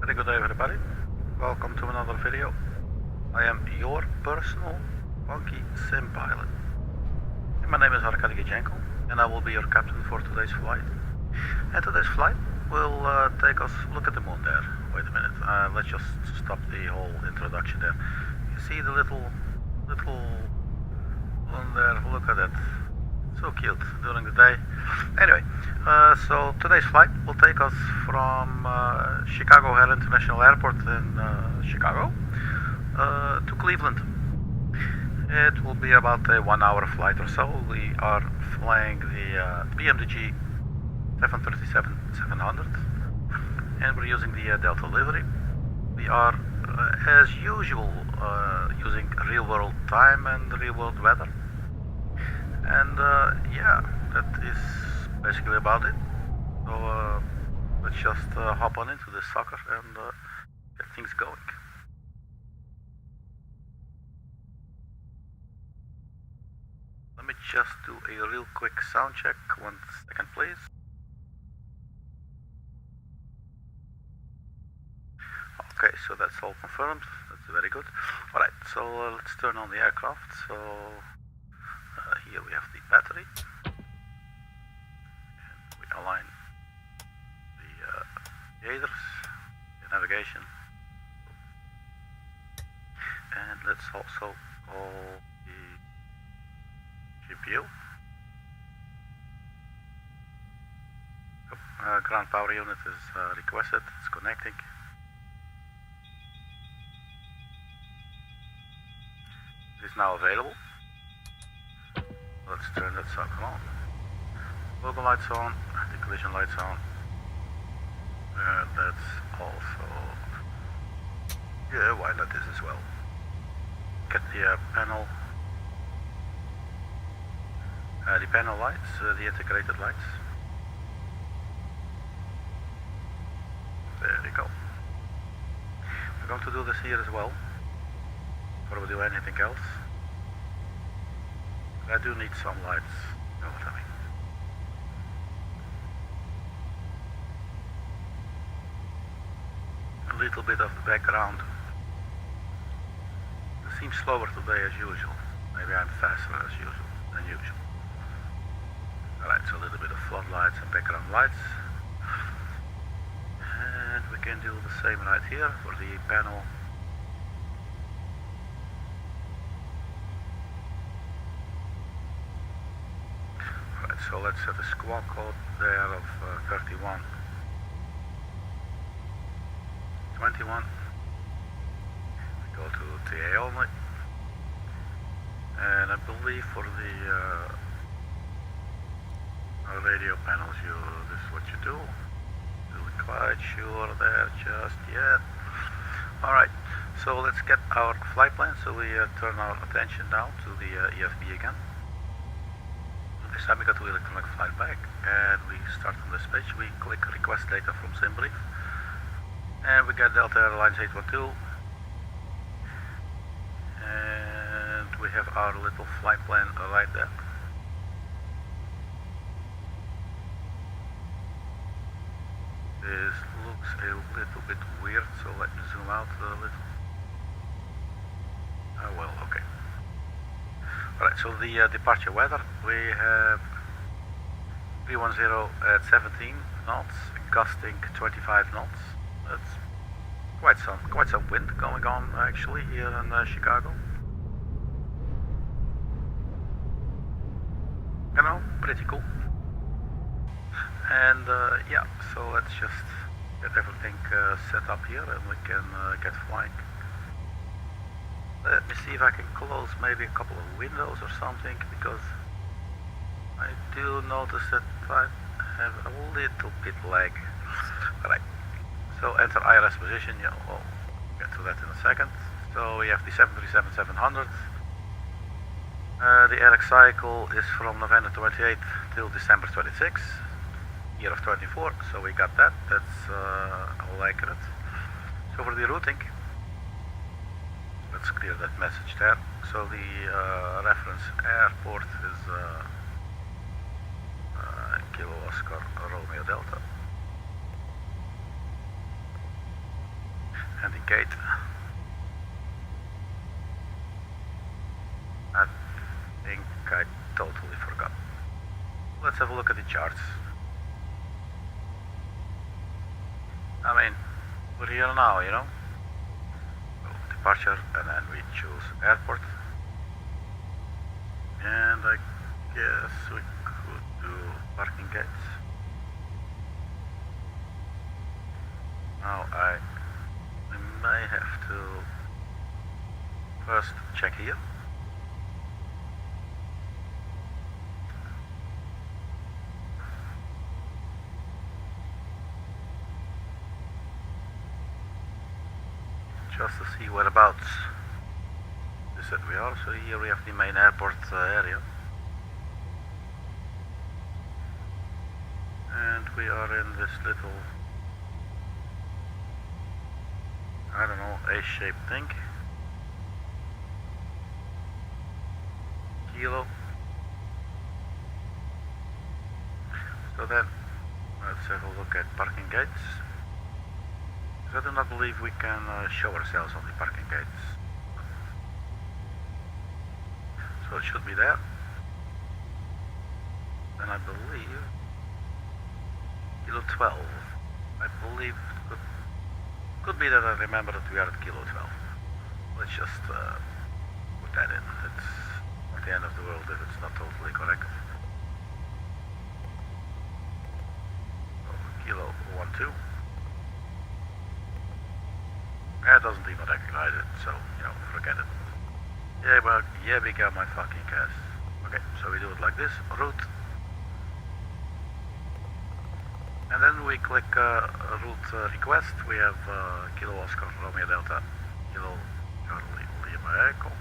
Very good day everybody, welcome to another video. I am your personal funky sim pilot. My name is Arkady Gidzenko and I will be your captain for today's flight. And today's flight will take us, look at the moon there, wait a minute, let's just stop the whole introduction there. You see the little moon there, look at that, so cute during the day. Anyway, so today's flight will take us from Chicago O'Hare International Airport in Chicago to Cleveland. It will be about a 1 hour flight or so. We are flying the PMDG 737-700 and we're using the Delta livery. We are, as usual, using real world time and real world weather. And yeah, that is basically about it. So let's just hop on into this sucker and get things going. Let me just do a real quick sound check. 1 second, please. Okay, so that's all confirmed. That's very good. All right, so let's turn on the aircraft. So here we have the battery. And we align the aiders, the navigation. And let's also call the GPU. Ground power unit is requested, it's connecting. It is now available. Let's turn that sucker on. Logo lights on, the collision lights on. That's also, yeah, why not this as well? Get the panel lights, the integrated lights. There you go. We're going to do this here as well, before we do anything else. I do need some lights, you know what I mean. A little bit of the background. It seems slower today as usual. Maybe I'm faster as usual, than usual. Alright, so a little bit of floodlights and background lights. And we can do the same right here for the panel. Alright, so let's set a squawk code there of 31. 21. We go to TA only. And I believe for the radio panels, this is what you do. Not quite sure there just yet. Alright, so let's get our flight plan. So we turn our attention now to the EFB again. This time we go to electronic flight bag and we start on this page. We click request data from SimBrief and we get Delta Airlines 812 and we have our little flight plan right there. This looks a little bit weird, so let me zoom out a little. Oh well, okay. Alright, so the departure weather, we have 310 at 17 knots, gusting 25 knots. That's quite some wind going on actually here in Chicago. You know, pretty cool. And yeah, so let's just get everything set up here and we can get flying. Let me see if I can close maybe a couple of windows or something, because I do notice that I have a little bit lag. Alright, so enter IRS position, yeah, we'll get to that in a second. So we have the 737-700. The ARX cycle is from November 28th till December 26th. Year of 24, so we got that. That's all accurate. So for the routing, let's clear that message there. So the reference airport is Kilo Oscar Romeo Delta. indicate. I think I totally forgot. Let's have a look at the charts. I mean, we're here now, you know. So, departure, and then we choose airport. And I guess we could do parking gates. Now I may have to first check here. Just to see whereabouts is that we are. So here we have the main airport area. And we are in this little, I don't know, A-shaped thing. Kilo. So then, let's have a look at parking gates. I do not believe we can show ourselves on the parking gates. So it should be there. And I believe kilo 12. I believe could be that I remember that we are at kilo 12. Let's just put that in. It's not the end of the world if it's not totally correct. So, kilo 12. It doesn't even recognize it, so, you know, forget it. Yeah, but yeah, we got my fucking cash. Okay, so we do it like this, route. And then we click route request. We have Kilo Oscar Romeo Delta, Kilo Charlie Lima Echo.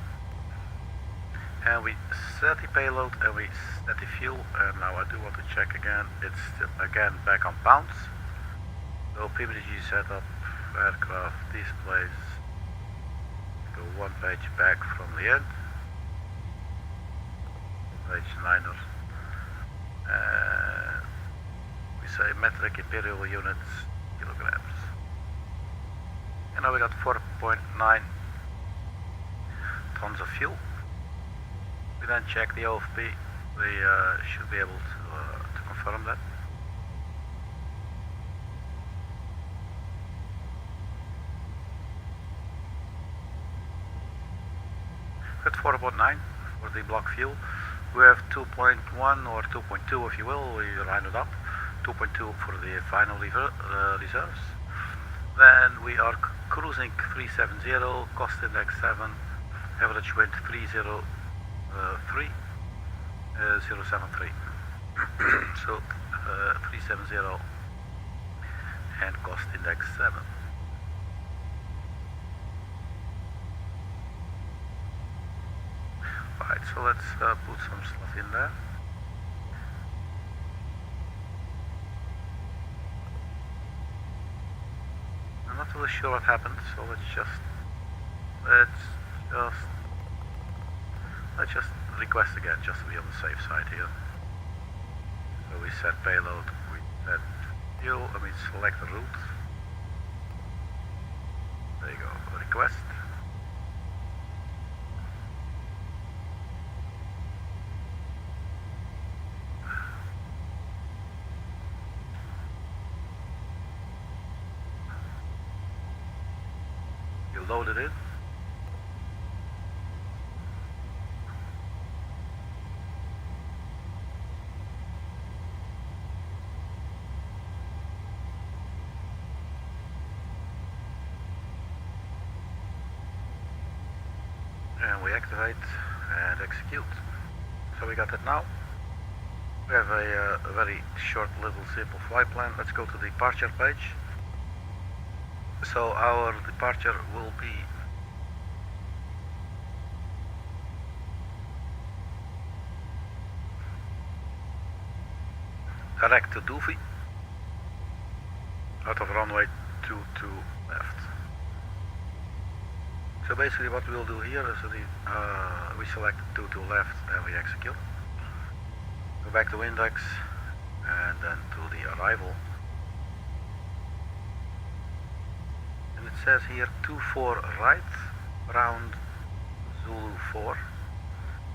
And we set the payload and we set the fuel. And now I do want to check again. It's still again back on pounds. So PMDG setup. Aircraft displays, go one page back from the end, page 9er, we say metric imperial units, kilograms, and now we got 4.9 tons of fuel. We then check the OFP, we should be able to confirm that. At 4.9 for the block fuel. We have 2.1 or 2.2 if you will, we round it up. 2.2 for the final reserves. Then we are cruising 370, cost index 7, average wind 303, 073. So 370 and cost index 7. Right, so let's put some stuff in there. I'm not really sure what happened, so let's just request again, just to be on the safe side here. So we set payload, we set fuel, and we select the route. There you go, request. Load it in. And we activate and execute. So we got that now. We have a very short little simple flight plan. Let's go to the departure page. So our departure will be direct to DUFEE out of runway 22 left. So basically what we'll do here is we select 22 left and we execute. Go back to index and then to the arrival. says here 24 right, round Zulu 4,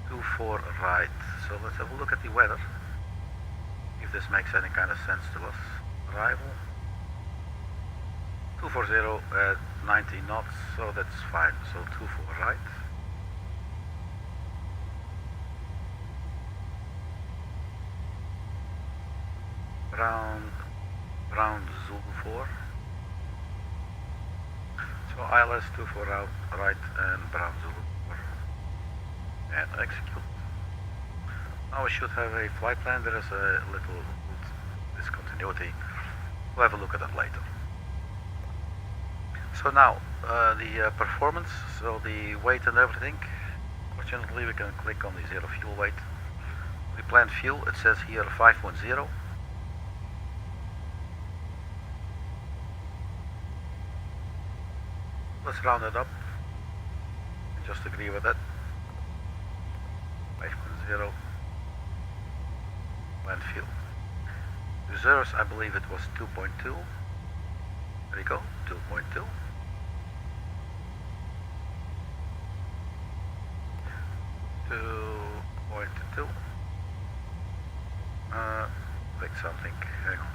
24 right. So let's have a look at the weather, if this makes any kind of sense to us. Arrival 240 at 90 knots, so that's fine. So 24 right. Round Zulu 4. So ILS 24 out right and Brown Zulu 4. And execute. Now we should have a flight plan. There is a little discontinuity. We'll have a look at that later. So now the performance, so the weight and everything. Fortunately we can click on the zero fuel weight. The planned fuel, it says here 5.0. Let's round it up and just agree with it. 5.0 planned fuel. Reserves, I believe it was 2.2. There you go, 2.2. Click something. Hang on.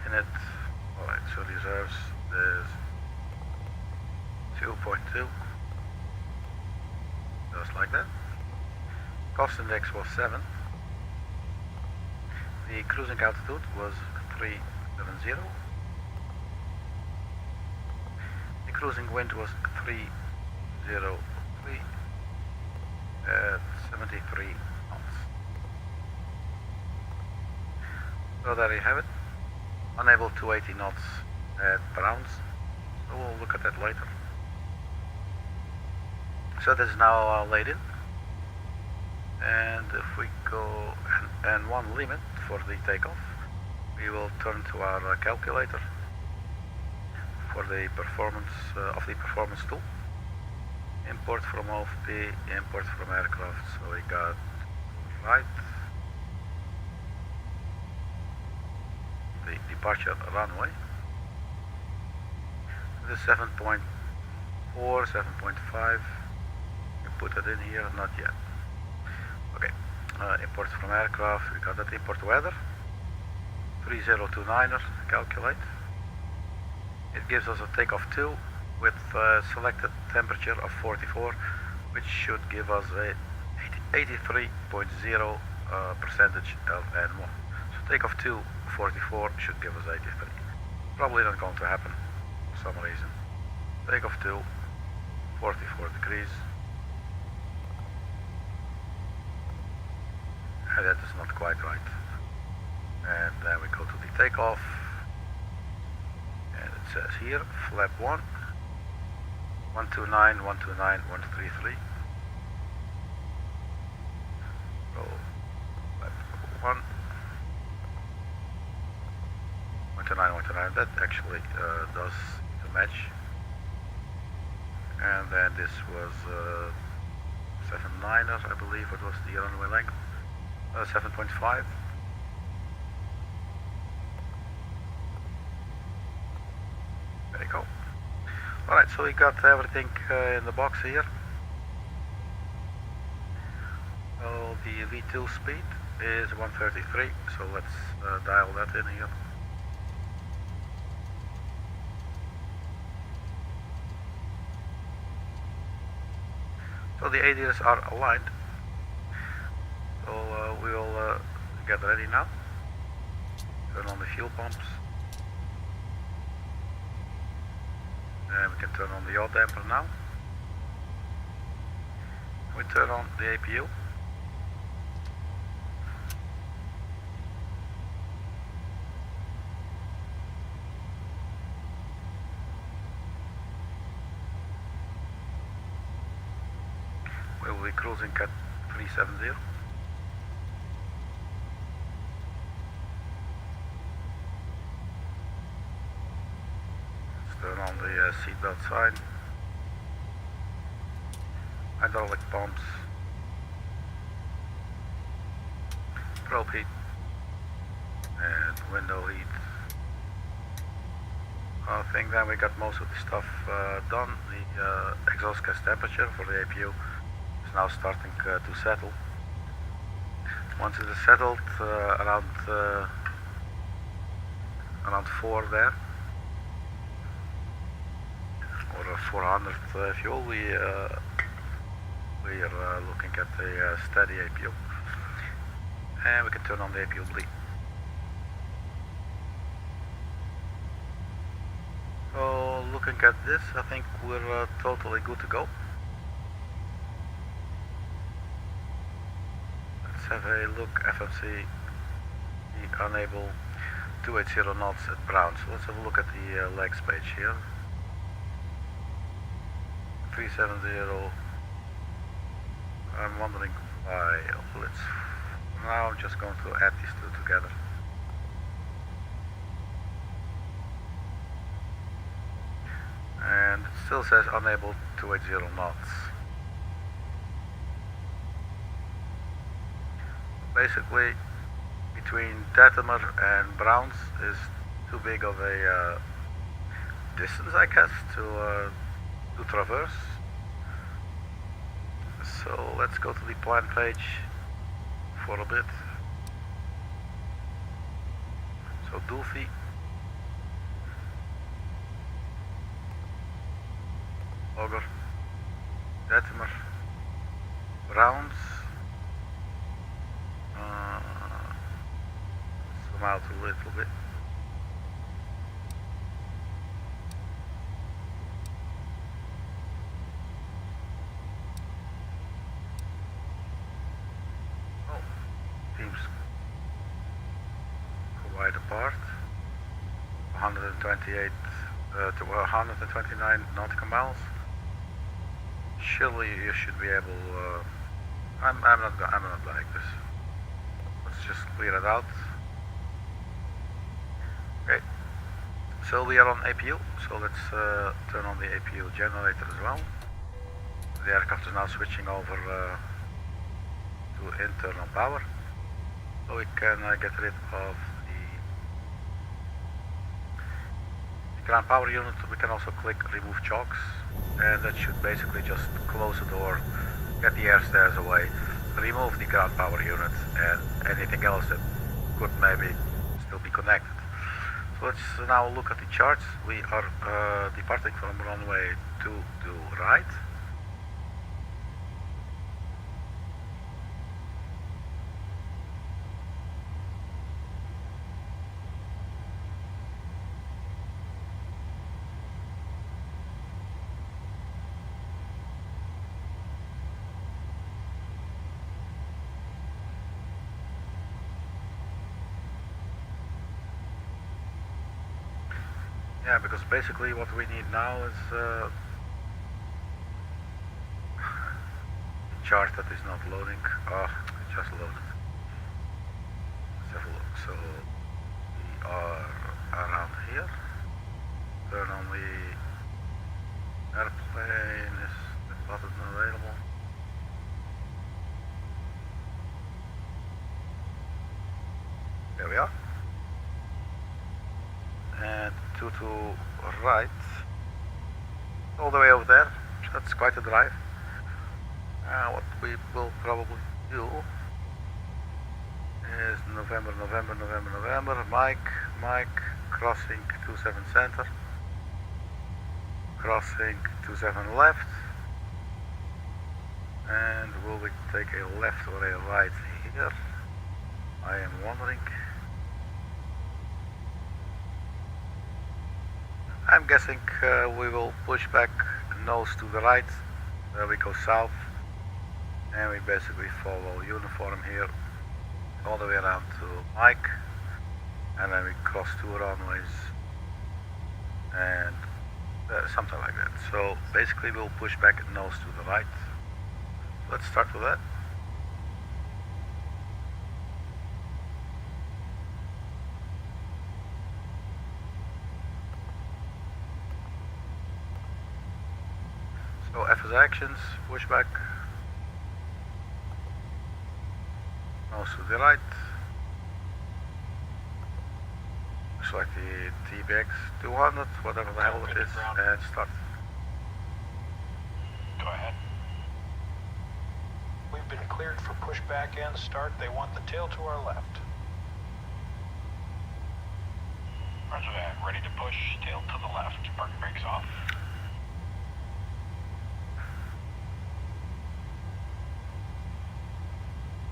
In it. Alright, so reserves is 2.2. Just like that. Cost index was 7. The cruising altitude was 370. The cruising wind was 303 at 73 knots. So there you have it. Unable to 80 knots at Browns. So we'll look at that later. So this is now laid in. And if we go and one limit for the takeoff, we will turn to our calculator for the performance of the performance tool. Import from OFP, import from aircraft. So we got right, the departure runway. This is 7.4, 7.5. You put it in here, not yet. Okay, import from aircraft. We got that. Import weather 3029er. Calculate. It gives us a takeoff 2 with selected temperature of 44, which should give us a 83.0 percentage of N1. So takeoff 2, 44 should give us 83. Probably not going to happen for some reason. Takeoff 2, 44 degrees. And that is not quite right. And then we go to the takeoff. And it says here, flap 1. 129, 129, 133. So, flap 1. 129, 129. That actually does the match. And then this was 7.9er, I believe it was the runway length. 7.5. There you go. Alright, so we got everything in the box here. So the V2 speed is 133, so let's dial that in here. So the ADS are aligned. So we will get ready now. Turn on the fuel pumps. And we can turn on the yaw damper now. We turn on the APU. We will be cruising at 370. Turn on the seatbelt sign, hydraulic pumps, probe heat, and window heat. I think then we got most of the stuff done. The exhaust gas temperature for the APU is now starting to settle. Once it is settled around 4 there, or 400 fuel, we are looking at a steady APU, and we can turn on the APU bleed. So looking at this, I think we're totally good to go. Let's have a look. FMC unable 280 knots at Brown. So let's have a look at the legs page here. 370. I'm wondering why. Now I'm just going to add these two together. And it still says unable 280 knots. Basically, between DETMR and Browns is too big of a distance, I guess, to traverse. So let's go to the plan page for a bit. So DUFEE, LOGGR, DETMR, Browns, zoom out a little bit. Seems quite apart. 128 to 129 nautical miles. Surely you should be able. I'm not like this. Let's just clear it out. Okay. So we are on APU. So let's turn on the APU generator as well. The aircraft is now switching over to internal power. So we can get rid of the ground power unit. We can also click remove chocks, and that should basically just close the door, get the air stairs away, remove the ground power unit and anything else that could maybe still be connected. So let's now look at the charts. We are departing from runway 2 to right. Yeah, because basically what we need now is a chart that is not loading. Oh, it just loaded. Let's have a look. So we are around here. Turn on the airplane. Is the button available? There we are. And 2 to right, all the way over there. That's quite a drive. What we will probably do is November, Mike, crossing 27 center, crossing 27 left, and will we take a left or a right here? I am wondering. I'm guessing we will push back nose to the right, we go south, and we basically follow uniform here all the way around to Mike, and then we cross 2 runways and something like that. So basically we'll push back nose to the right. Let's start with that. So FS actions, push back, nose to the right, looks like the TBX 200, whatever the hell it is, and start. Go ahead. We've been cleared for pushback and start. They want the tail to our left. Roger that. Ready to push. Tail to the left. Parking brakes off.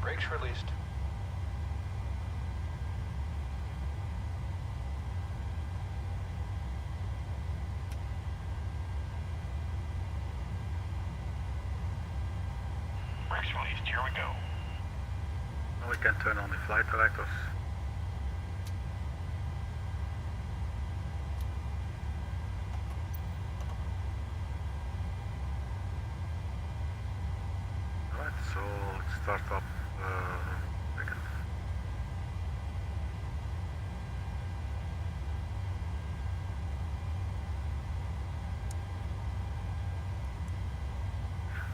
Brakes released. Brakes released. Here we go. We can turn on the flight directors. Alright, so let's start up. Second.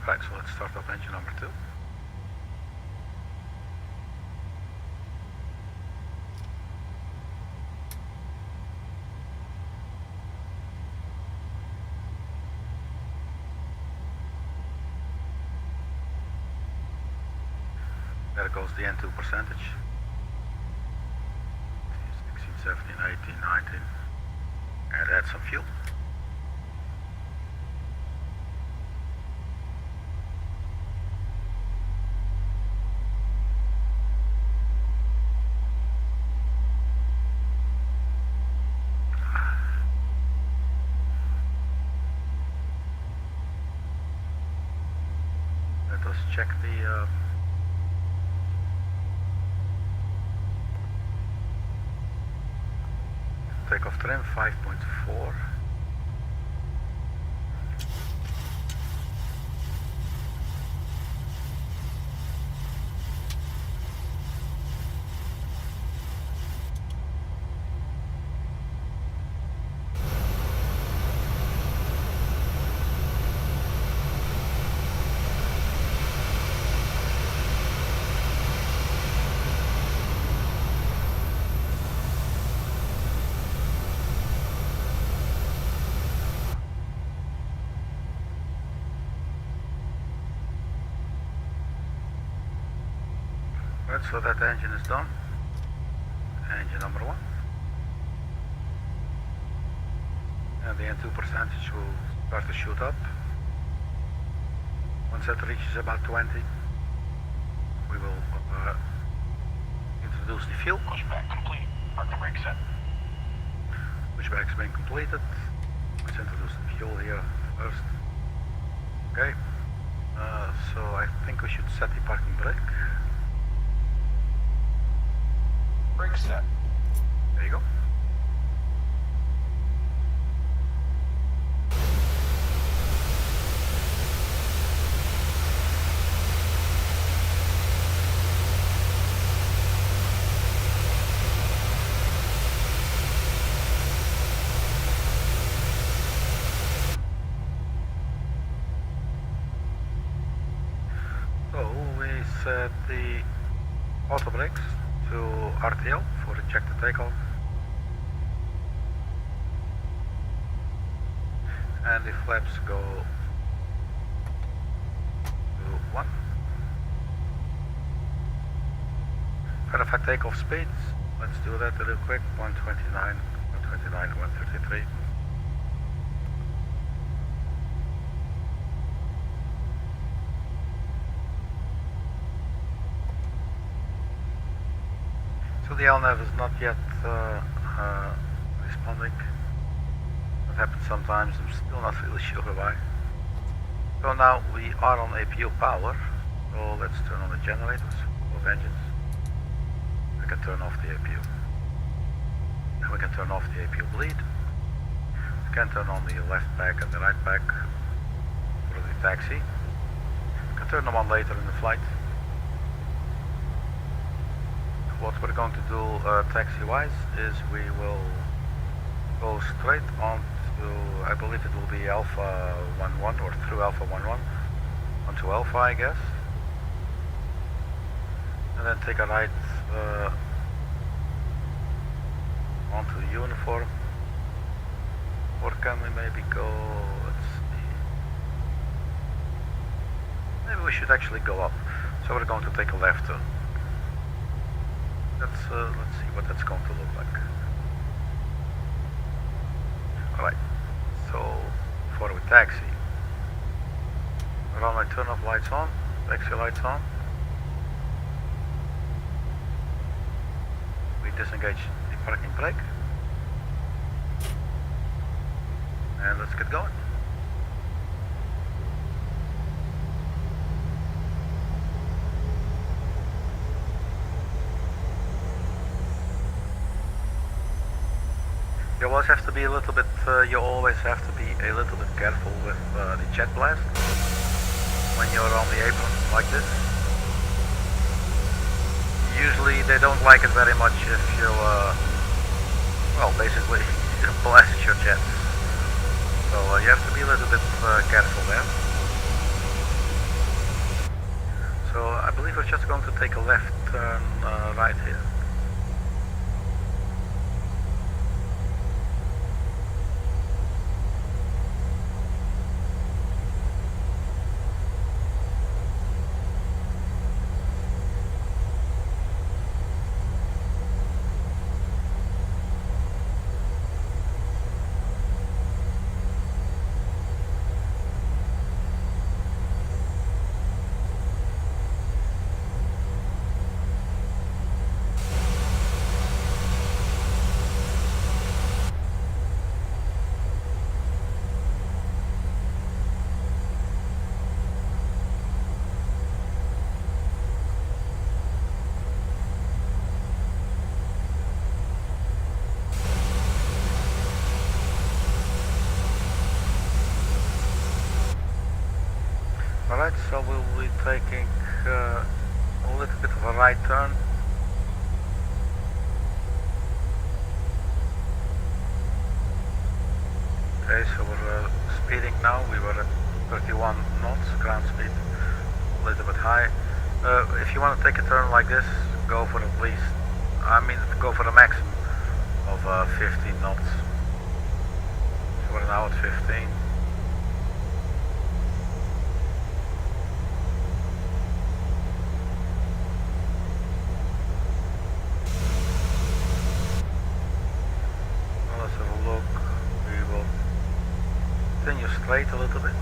Right, so let's start up engine number 2. There goes the N2 percentage. 16, 17, 18, 19. And add some fuel. Let us check the takeoff trim 5.4. Right, so that engine is done. Engine number 1. And the N2 percentage will start to shoot up. Once that reaches about 20, we will introduce the fuel. Pushback complete. Parking brake set. Pushback's been completed. Let's introduce the fuel here first. Okay. So I think we should set the parking brake. Brake set. There you go. So we set the auto brakes to RTL for ejected takeoff, and the flaps go to 1. Verify takeoff speeds. Let's do that real quick. 129, 129, 133. So the LNAV is not yet responding. That happens sometimes, I'm still not really sure why. So now we are on APU power, so let's turn on the generators, both engines. We can turn off the APU. And we can turn off the APU bleed. We can turn on the left back and the right back for the taxi. We can turn them on later in the flight. What we're going to do taxi-wise is we will go straight on to, I believe it will be Alpha 11 or through Alpha 11 onto Alpha, I guess, and then take a right onto the uniform. Or can we maybe go, let's see. Maybe we should actually go up. So we're going to take a left turn. Let's see what that's going to look like. Alright, so before we taxi, runway turn off lights on, taxi lights on. We disengage the parking brake. And let's get going. You always have to be a little bit, you always have to be a little bit careful with the jet blast when you're on the apron like this. Usually they don't like it very much if you, well, basically you blast your jets. So you have to be a little bit careful there. So I believe we're just going to take a left turn right here. Alright, so we'll be taking a little bit of a right turn. Okay, so we're speeding now. We were at 31 knots, ground speed a little bit high. If you want to take a turn like this, go for at least, go for a maximum of 15 knots. So we're now at 15. Continue straight a little bit.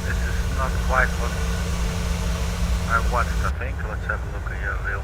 This is not quite what I wanted, I think. Let's have a look here real.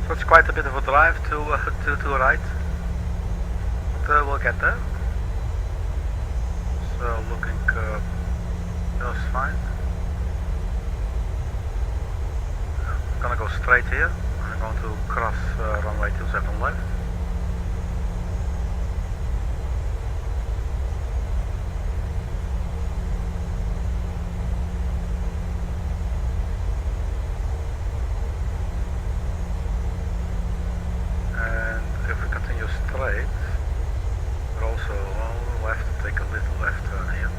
So it's quite a bit of a drive to right, but we'll get there. So looking just fine. I'm gonna go straight here. I'm going to cross runway 27 left. Straight, but also we'll have to take a little left turn here.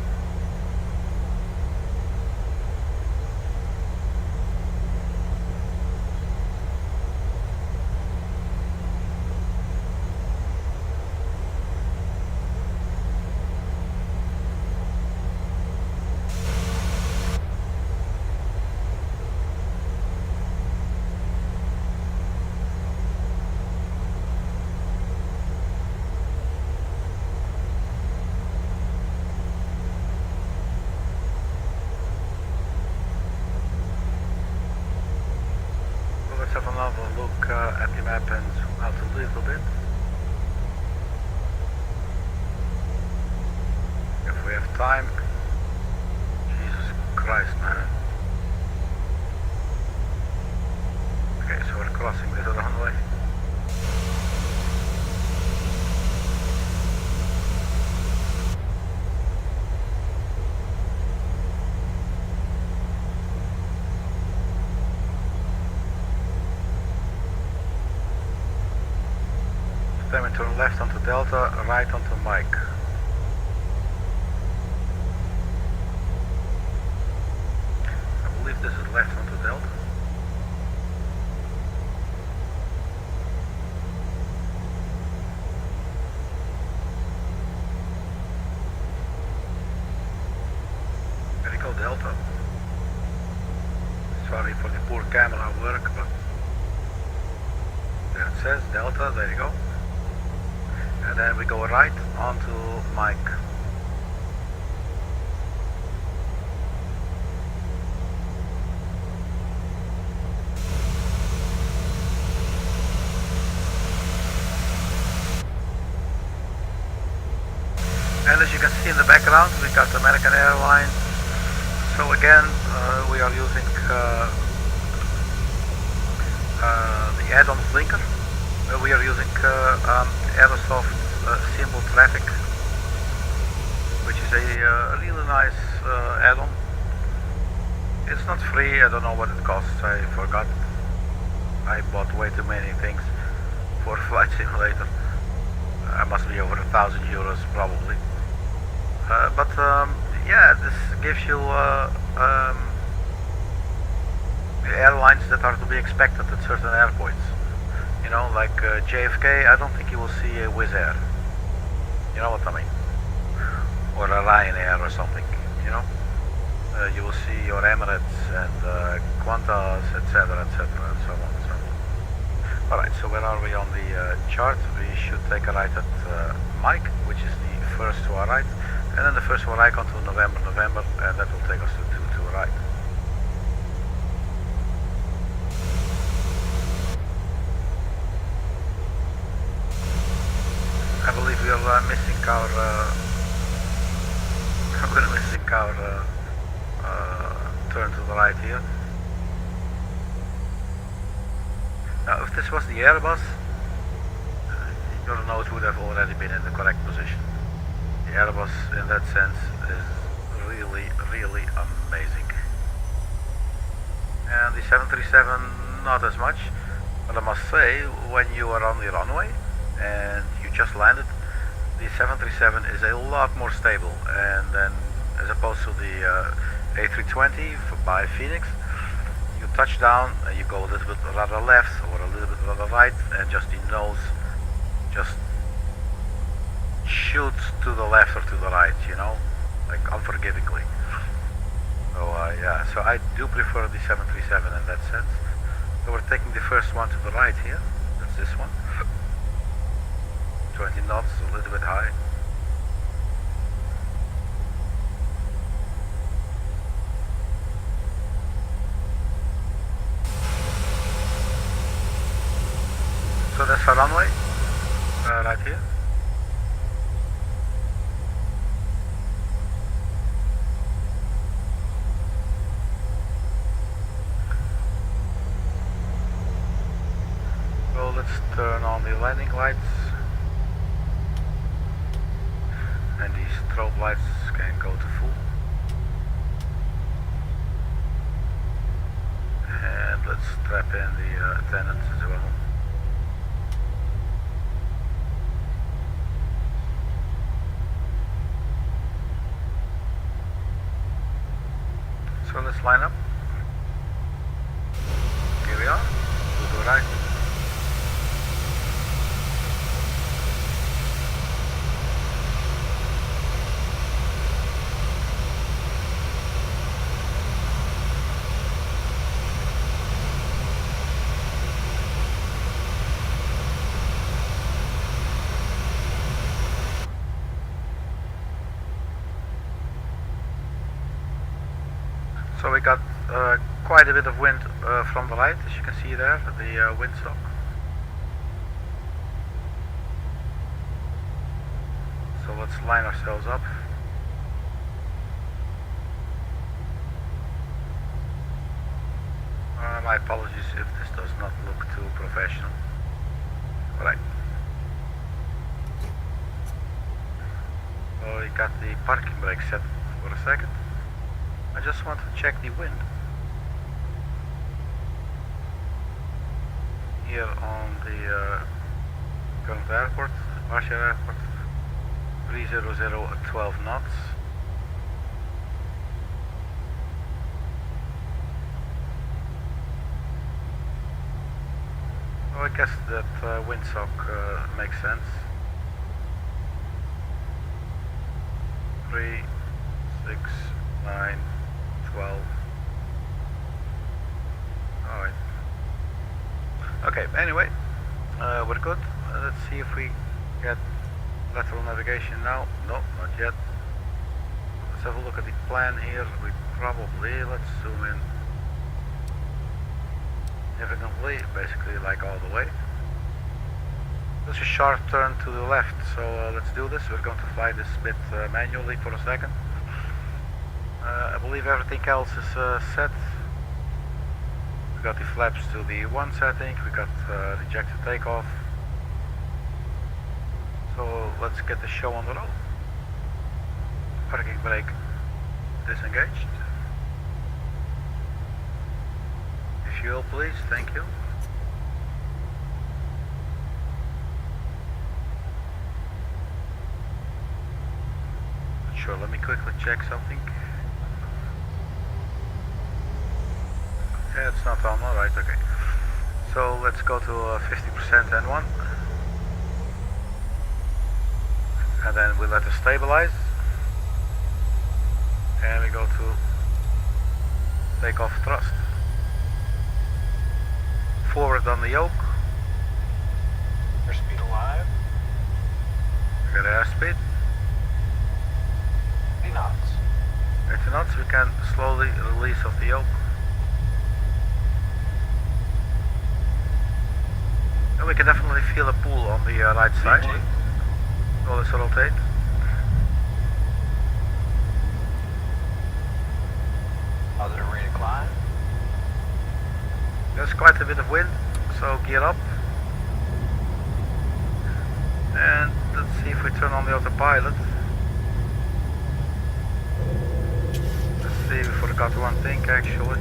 the map and zoom out a little bit. If we have time. Jesus Christ, man. Okay, so we're crossing this runway. Then we turn left onto Delta, right onto Mike. I believe this is left onto Delta. There you go, Delta. Sorry for the poor camera work, but there it says Delta, there you go. And then we go right onto Mike. And as you can see in the background, we got American Airlines. So again, we are using the add-on blinker. We are using Aerosoft Symbol Traffic, which is a really nice add-on. It's not free, I don't know what it costs, I forgot. I bought way too many things for Flight Simulator. I must be over €1,000 probably. But yeah, this gives you the airlines that are to be expected at certain airports. You know, like JFK, I don't think you will see a Wizz Air. You know what I mean? Or a Ryanair or something, you know? You will see your Emirates and Qantas, etc., etc., and so on and so on. Alright, so where are we on the chart? We should take a right at Mike, which is the first to our right, and then the first to our right onto November, and that will take us to our right. I believe we are missing our turn to the right here. Now, if this was the Airbus, your nose would have already been in the correct position. The Airbus, in that sense, is really, really amazing. And the 737, not as much. But I must say, when you are on the runway and you just landed, the 737 is a lot more stable, and then as opposed to the A320 by Phoenix, you touch down and you go a little bit rather left or a little bit rather right, and just the nose just shoots to the left or to the right, you know, like unforgivingly. So yeah, so I do prefer the 737 in that sense. So we're taking the first one to the right here. That's this one. 20 knots, a little bit high. So that's our runway, right here. So let's turn on the landing lights. And these strobe lights can go to full. And let's strap in the attendants as well. So let's line up. Here we are, to the right. So we got quite a bit of wind from the right, as you can see there, the windsock. So let's line ourselves up. My apologies if this does not look too professional. Alright. So we got the parking brake set for a second. I just want to check the wind. Here on the current airport, Warsaw Airport, 300 at 12 knots. I guess that windsock makes sense. 3, 6, 9, 12. Alright. Okay, anyway, we're good. Let's see if we get lateral navigation now. No, not yet. Let's have a look at the plan here. We probably, let's zoom in. Significantly, basically like all the way. There's a sharp turn to the left, so let's do this. We're going to fly this bit manually for a second. I believe everything else is set. We got the flaps to the 1 setting, we got rejected takeoff. So let's get the show on the road. Parking brake disengaged. Fuel, please, thank you. Sure, let me quickly check something. Yeah, it's not on, alright, okay. So let's go to 50% N1. And then we let it stabilize. And we go to takeoff thrust. Forward on the yoke. Airspeed alive. We got airspeed. 80 knots. 80 knots, we can slowly release off the yoke. And we can definitely feel a pull on the right side. So let's rotate. Positive rate of climb. There's quite a bit of wind, so gear up. And let's see if we turn on the autopilot. Let's see, we forgot one thing actually.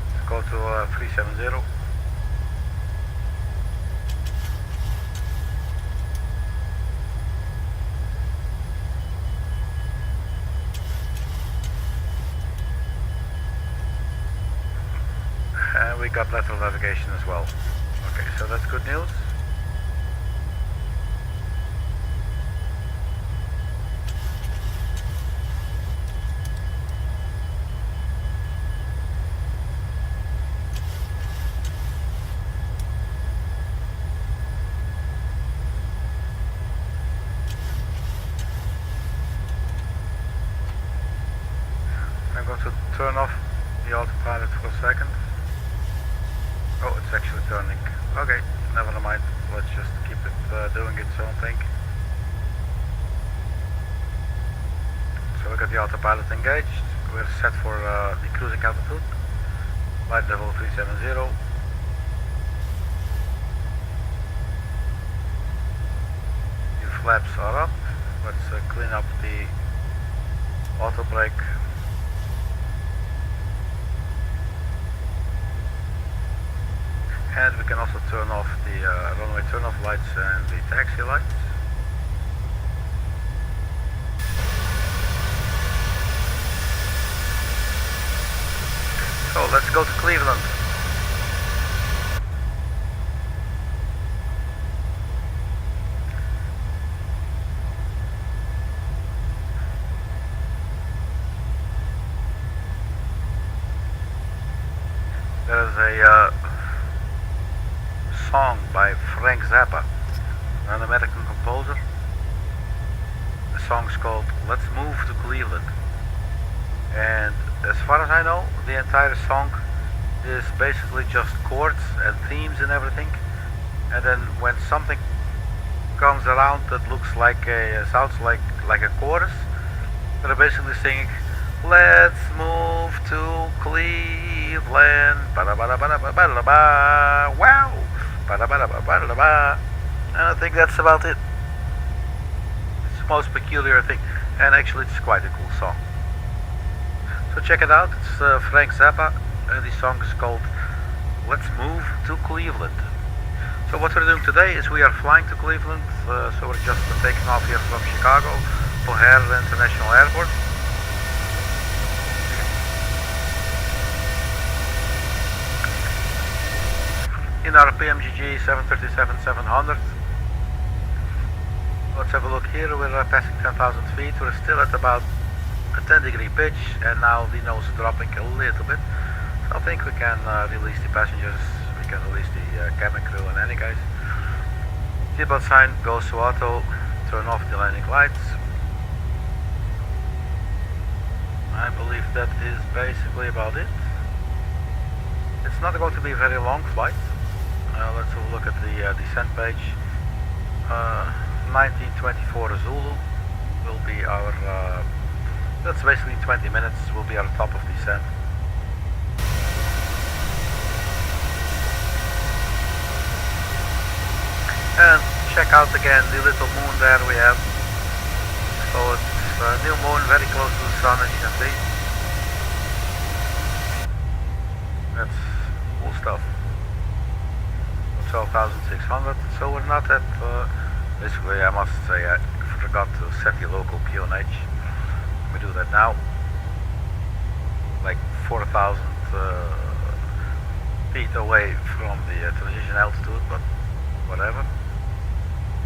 Let's go to 370. And we got lateral navigation as well. Okay, so that's good news. I'm going to turn off the autopilot for a second. Oh, it's actually turning. Okay, never mind. Let's just keep it doing its own thing. So we got the autopilot engaged. We're set for the cruising altitude. Flight level 370. The flaps are up. Let's clean up the auto brake. And we can also turn off the runway turn-off lights and the taxi lights. So let's go to Cleveland. There is a song by Frank Zappa, an American composer. The song's called Let's Move to Cleveland. And as far as I know, the entire song is basically just chords and themes and everything. And then when something comes around that looks like sounds like a chorus, they're basically singing, "Let's move to Cleveland, ba-da-ba-da-ba-da-ba-da-ba, wow, ba-da-ba-da-ba-da-ba," and I think that's about it. It's the most peculiar thing, and actually it's quite a cool song. So check it out. It's Frank Zappa, and the song is called "Let's Move to Cleveland." So what we're doing today is we are flying to Cleveland. So we're just taking off here from Chicago, O'Hare International Airport. In our PMDG 737-700. Let's have a look here. We're passing 10,000 feet. We're still at about a 10-degree pitch, and now the nose is dropping a little bit. So I think we can release the passengers. We can release the cabin crew in any case. Seatbelt sign goes to auto. Turn off the landing lights. I believe that is basically about it. It's not going to be a very long flight. Let's have a look at the descent page. 1924 Zulu will be our, that's basically 20 minutes, will be our top of descent. And check out again the little moon there we have. So it's a new moon, very close to the sun, as you can see. That's cool stuff. 12,600. So we're not at, basically I must say I forgot to set the local QNH. Let me do that now. Like 4,000 feet away from the transition altitude, but whatever.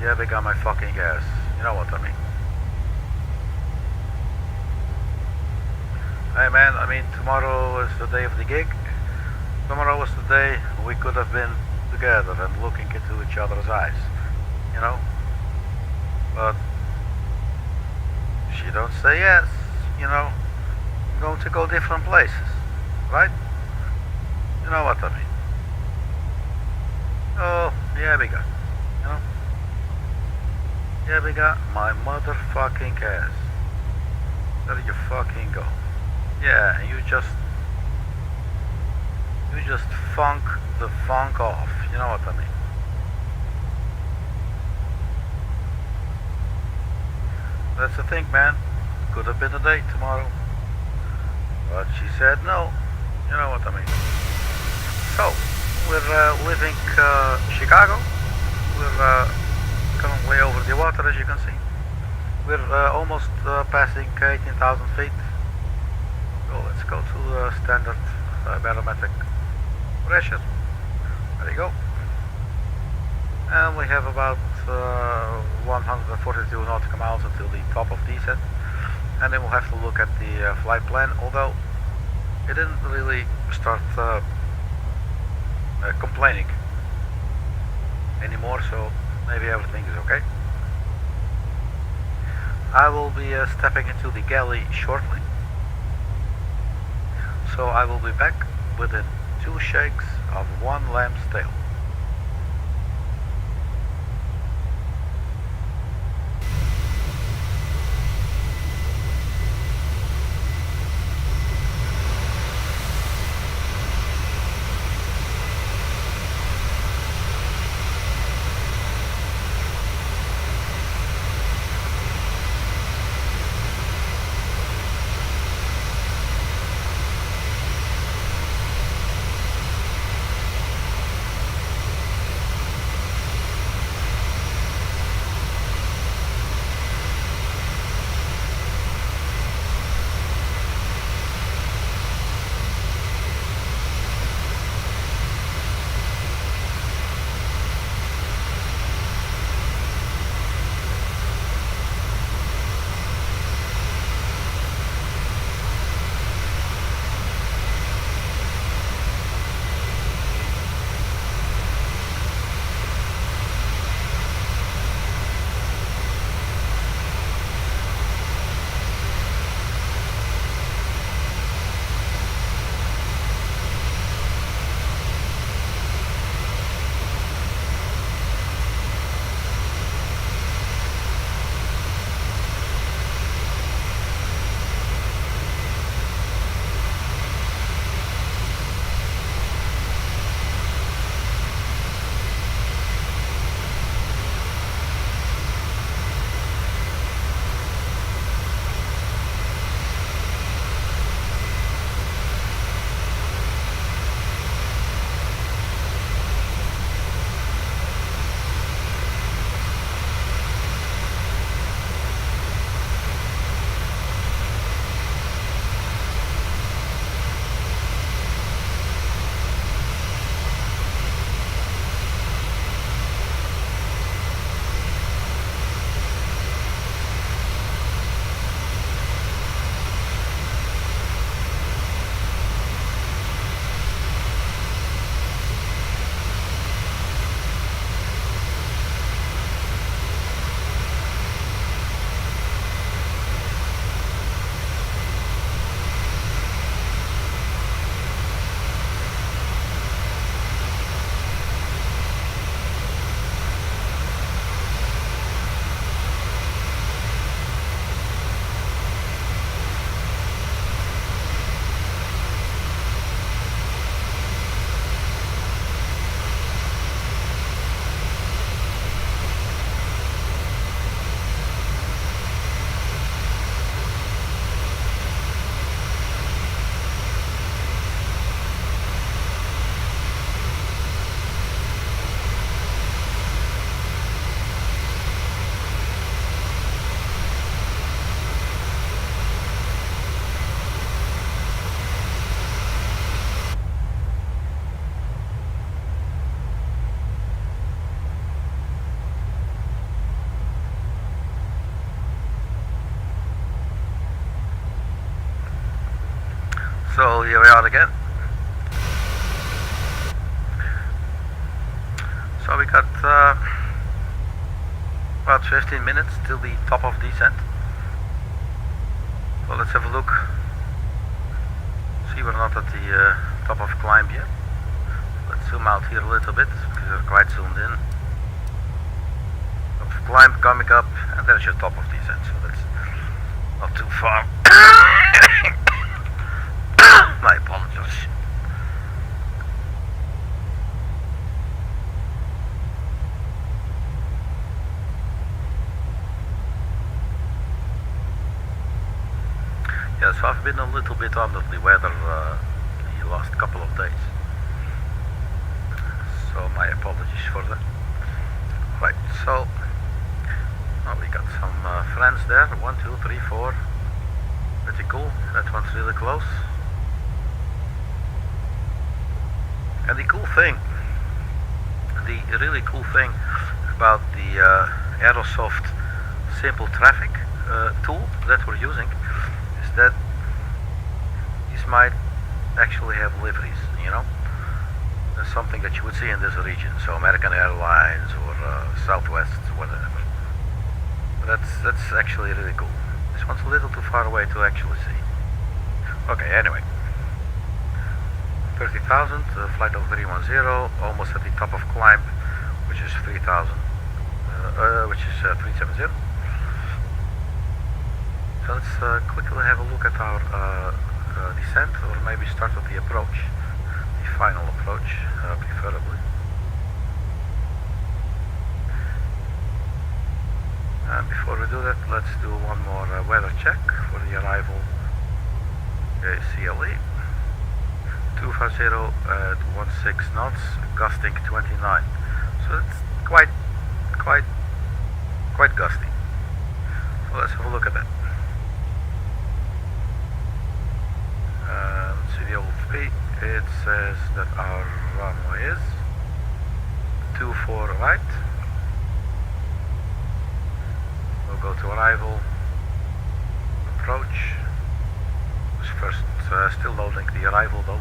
Yeah, they got my fucking gas. You know what I mean. Hey man, I mean tomorrow is the day of the gig. Tomorrow was the day we could have been together and looking into each other's eyes, you know. But she don't say yes, you know. I'm going to go different places, right? You know what I mean. Oh, yeah, we got, you know. Yeah, we got my motherfucking ass. There you fucking go. Yeah, and you just funk the funk off. You know what I mean? That's the thing, man. Could have been a date tomorrow, but she said no. You know what I mean? So we're leaving Chicago. We're currently over the water, as you can see. We're almost passing 18,000 feet. So let's go to standard barometric pressure. There you go. And we have about 142 nautical miles until the top of descent. And then we'll have to look at the flight plan, although it didn't really start complaining anymore, so maybe everything is okay. I will be stepping into the galley shortly. So I will be back within 2 shakes of 1 lamb's tail. So here we are again. So we got about 15 minutes till the top of descent. So let's have a look. See we're not at the top of climb yet. Let's zoom out here a little bit because we're quite zoomed in. Top of climb coming up, and there's your top of descent. So that's not too far. My apologies. Yeah, so I've been a little bit under the weather the last couple of days. So my apologies for that. Right, so we got some friends there. 1, 2, 3, 4. Pretty cool. That one's really close. And the really cool thing about the Aerosoft Simple Traffic tool that we're using is that these might actually have liveries, you know? That's something that you would see in this region, so American Airlines or Southwest, whatever. That's actually really cool. This one's a little too far away to actually see. Okay, anyway. 30,000, flight of 310, almost at the top of climb, which is 3,000, which is 370. So let's quickly have a look at our descent, or maybe start with the approach, the final approach, preferably. And before we do that, let's do one more weather check for the arrival. KCLE 250 at 16 knots, gusting 29. So it's quite gusty. So let's have a look at that. Let's see the old speed. It says that our runway is 24 right. We'll go to arrival, approach. First, still loading the arrival though.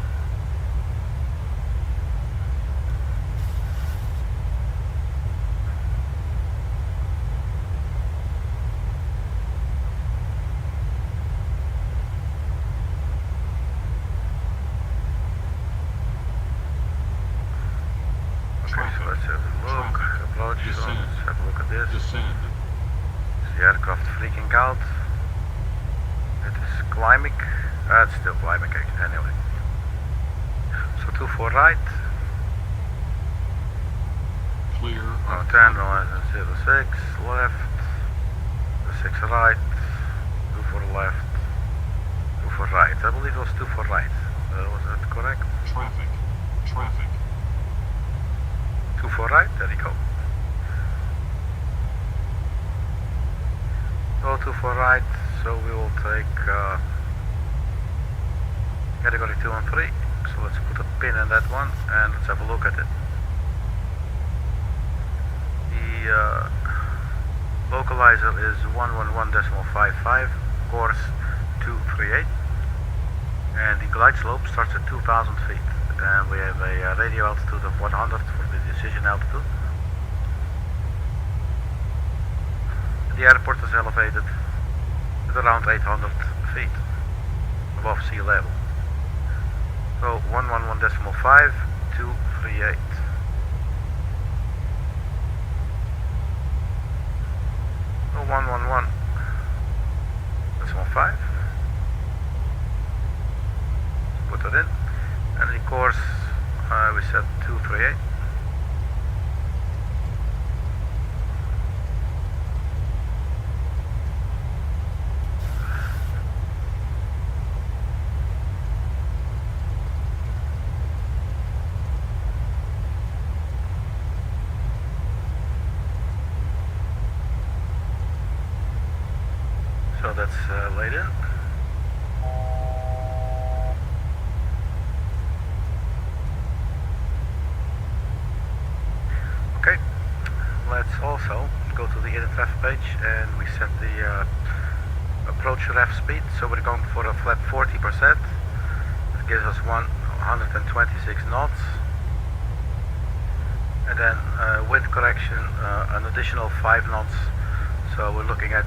Okay, so let's have a look. Approach. So let's have a look at this. The aircraft freaking out. It is climbing. It's still climbing anyway. So 24 right. Clear. 10, 06 left. 6 right. 24 left. 24 right. I believe it was 24 right. Was that correct? Traffic. 24 right. There you go. Go 24 right. So we will take category 2 and 3. So let's put a pin in that one and let's have a look at it. The localizer is 111.55, course 238, and the glide slope starts at 2,000 feet, and we have a radio altitude of 100 for the decision altitude. The airport is elevated at around 800 feet above sea level. So 111.5, 238. So 111.5. Put it in, and the course we set 238. So that's laid in. Okay, let's also go to the Itinerary page and we set the approach ref speed. So we're going for a flat 40%. gives us 126 knots. And then wind correction, an additional 5 knots. So we're looking at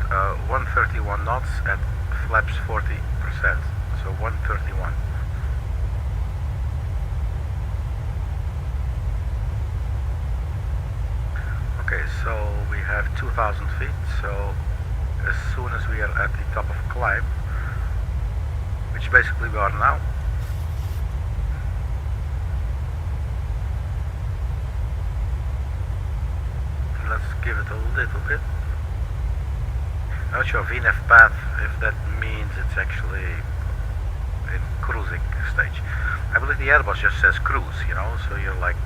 131 knots at flaps 40%. So 131. Okay, so we have 2,000 feet. So as soon as we are at the top of climb, which basically we are now, let's give it a little bit. I'm not sure VNAV path, if that means it's actually in cruising stage. I believe the Airbus just says cruise, you know, so you're like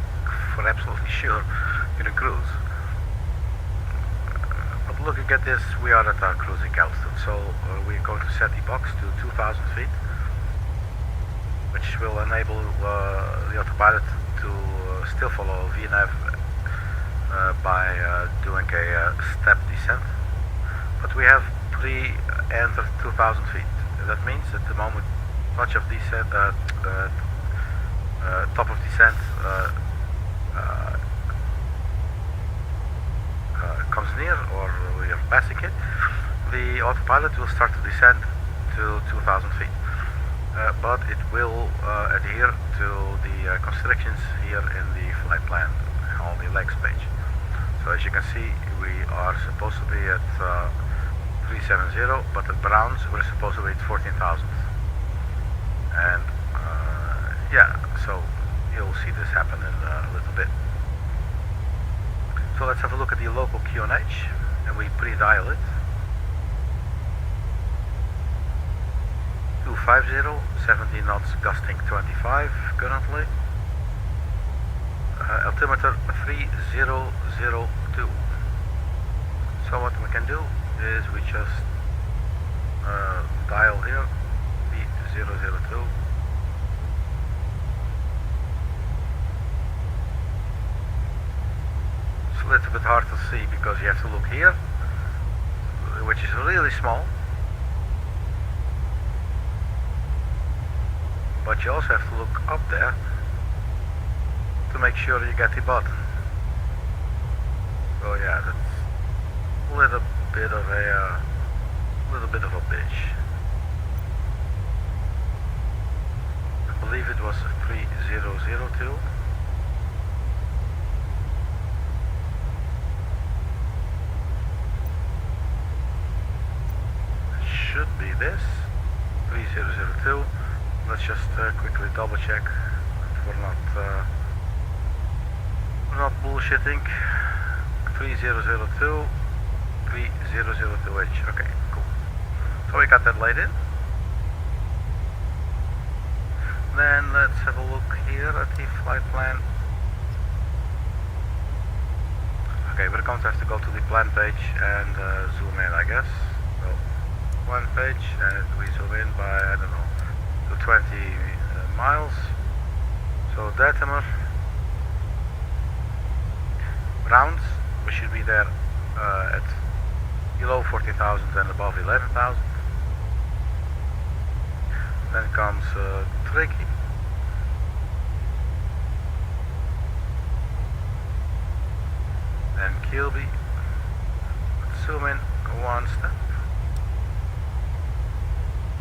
for absolutely sure you're in cruise. But looking at this, we are at our cruising altitude, so we're going to set the box to 2,000 feet, which will enable the autopilot to still follow VNAV by doing a step descent. But we have pre-entered 2,000 feet. That means at the moment much of descent, top of descent comes near, or we are passing it, the autopilot will start to descend to 2,000 feet. But it will adhere to the constrictions here in the flight plan on the legs page. So as you can see, we are supposed to be at 370, but at Browns we're supposed to be at 14,000. And yeah, so you'll see this happen in a little bit. So let's have a look at the local QNH, and we pre-dial it. 250, 17 knots, gusting 25 currently. Altimeter 3002. So what we can do is we just dial here 3002. It's a little bit hard to see because you have to look here, which is really small, but you also have to look up there to make sure you get the button. So yeah, that's a little bit of a bitch. I believe it was 3002. It should be this 3002. Let's just quickly double check that we're not bullshitting. 3002, 3002H. Okay, cool. So we got that laid in. Then let's have a look here at the flight plan. Okay, we're going to have to go to the plan page and zoom in, I guess. So, plan page, and we zoom in by, I don't know, to 20 miles. So DETMR. Rounds, we should be there at below 40,000 and above 11,000. Then comes Tricky. Then Kilby. Let's zoom in one step.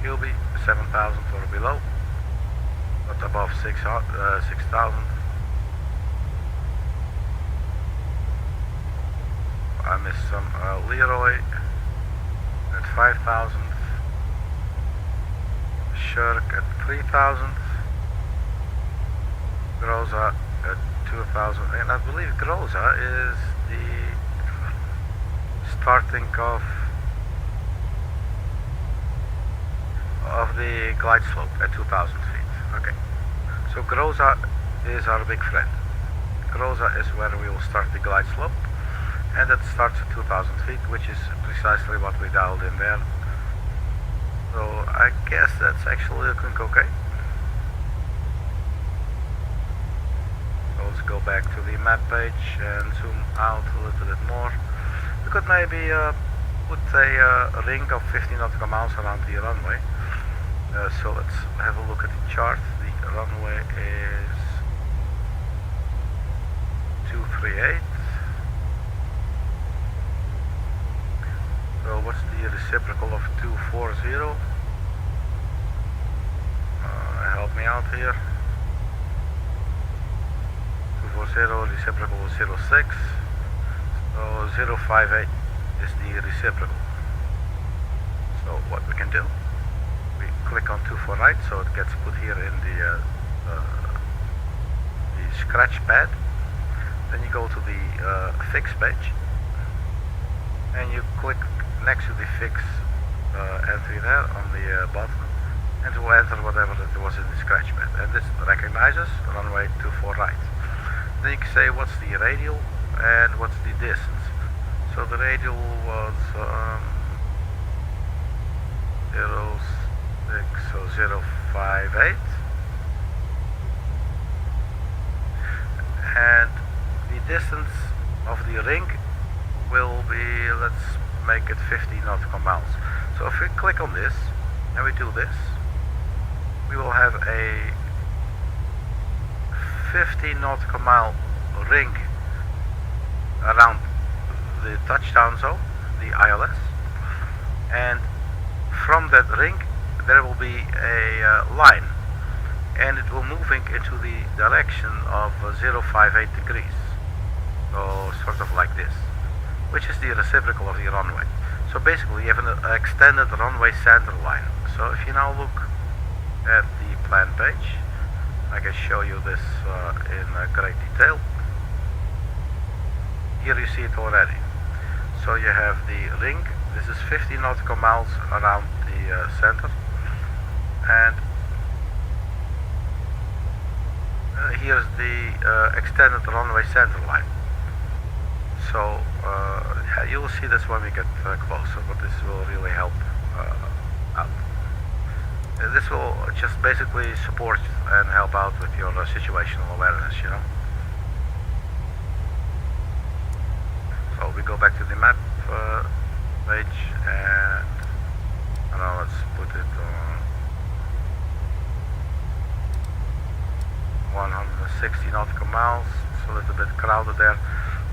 Kilby 7,000 or below, but above 6,000. I missed some Leroy at 5,000, Shirk at 3,000, Groza at 2,000, and I believe Groza is the starting of the glide slope at 2,000 feet. Okay, so Groza is our big friend. Groza is where we will start the glide slope. And that starts at 2,000 feet, which is precisely what we dialed in there. So I guess that's actually looking okay. So let's go back to the map page and zoom out a little bit more. We could maybe put a ring of 50 nautical miles around the runway. So let's have a look at the chart, the runway is 238. So what's the reciprocal of 240? Help me out here. 240 reciprocal is 06. So 058 is the reciprocal. So what we can do, we click on 24 right, so it gets put here in the scratch pad. Then you go to the fix page, and you click next to the fix entry there on the bottom, and it will enter whatever that was in the scratch pad. And this recognizes runway 24 right. Then you can say what's the radial and what's the distance. So the radial was 058, and the distance of the ring will be, let's make it 50 nautical miles. So if we click on this and we do this, we will have a 50 nautical mile ring around the touchdown zone, the ILS, and from that ring there will be a line, and it will moving into the direction of 058 degrees, so sort of like this, which is the reciprocal of the runway. So basically you have an extended runway center line. So if you now look at the plan page, I can show you this in great detail. Here you see it already. So you have the ring. This is 50 nautical miles around the center, and here's the extended runway center line. So yeah, you will see this when we get closer, but this will really help out. This will just basically support and help out with your situational awareness, you know. So we go back to the map page, and now let's put it on 160 nautical miles. It's a little bit crowded there.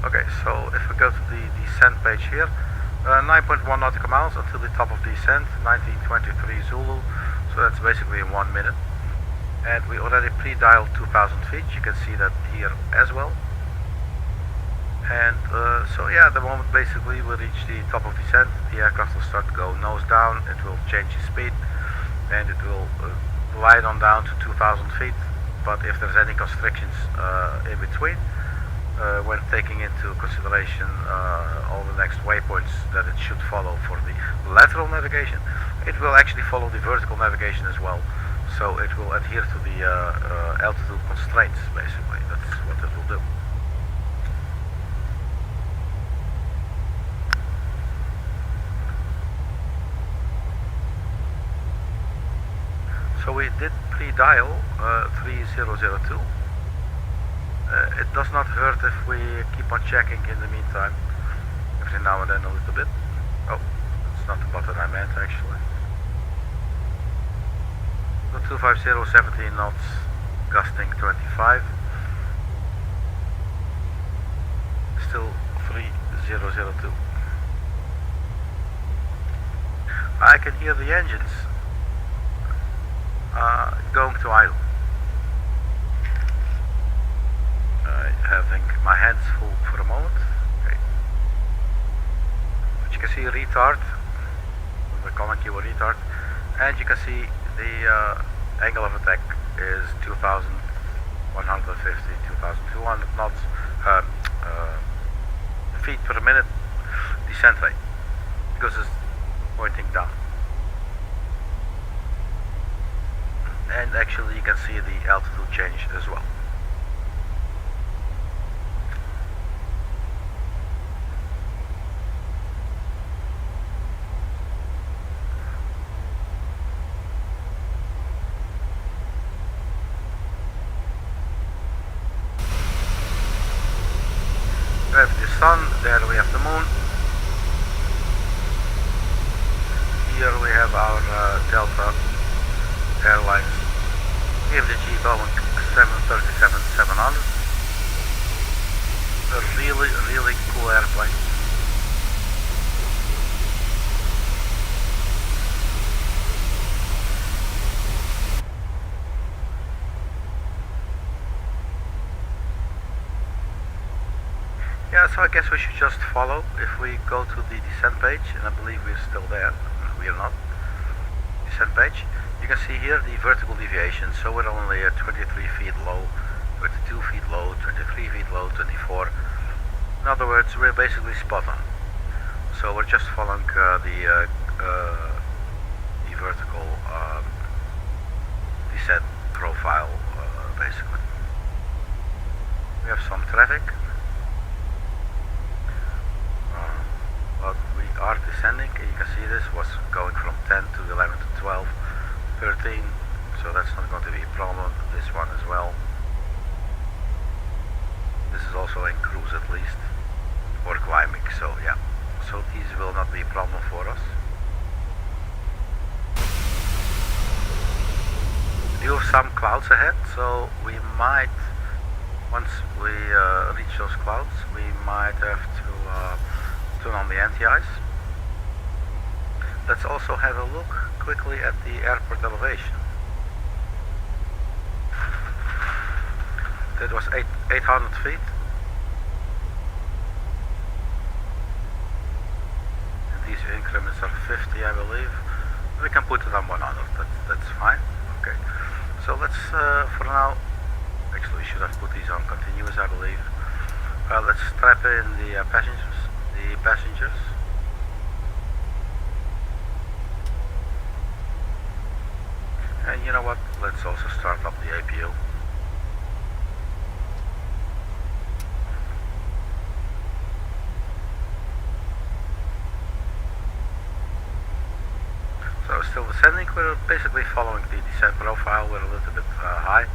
Okay, so if we go to the descent page here, 9.1 nautical miles until the top of descent, 1923 Zulu. So that's basically in 1 minute. And we already pre-dialed 2,000 feet. You can see that here as well. And so yeah, the moment basically we reach the top of descent, the aircraft will start to go nose down. It will change its speed, and it will glide on down to 2,000 feet. But if there's any constrictions in between, when taking into consideration all the next waypoints that it should follow for the lateral navigation, it will actually follow the vertical navigation as well. So it will adhere to the altitude constraints, basically. That's what it will do. So we did pre-dial 3002. It does not hurt if we keep on checking in the meantime, every now and then a little bit. Oh, that's not the button I meant actually. So 250, 17 knots, gusting 25. Still 3002. I can hear the engines going to idle. Having my hands full for a moment. Okay. But you can see retard, the comment keyword retard, and you can see the angle of attack is 2,150, 2,200 knots, feet per minute descent rate, because it's pointing down. And actually you can see the altitude change as well. We have the sun, there we have the moon. Here we have our Delta Airlines. We PMDG Boeing 737-700. A really cool airplane. Yeah, so I guess we should just follow. If we go to the descent page, and I believe we're still there, we are not. Descent page, you can see here the vertical deviation. So we're only at 23 feet low, 22 feet low, 23 feet low, 24. In other words, we're basically spot on. So we're just following the vertical descent profile, basically. We have some traffic. But we are descending. You can see this was going from 10 to 11 to 12, 13, so that's not going to be a problem. This one as well. This is also in cruise at least, or climbing, so yeah. So these will not be a problem for us. We do have some clouds ahead, so we might, once we reach those clouds, we might have to turn on the anti-ice. Let's also have a look quickly at the airport elevation. That was 800 feet. And these increments are 50, I believe. We can put it on 100, that's fine. Okay, so let's, for now, actually we should have put these on continuous, I believe. Let's strap in the passengers. And you know what, let's also start up the APU. So still descending, we're basically following the descent profile. We're a little bit high,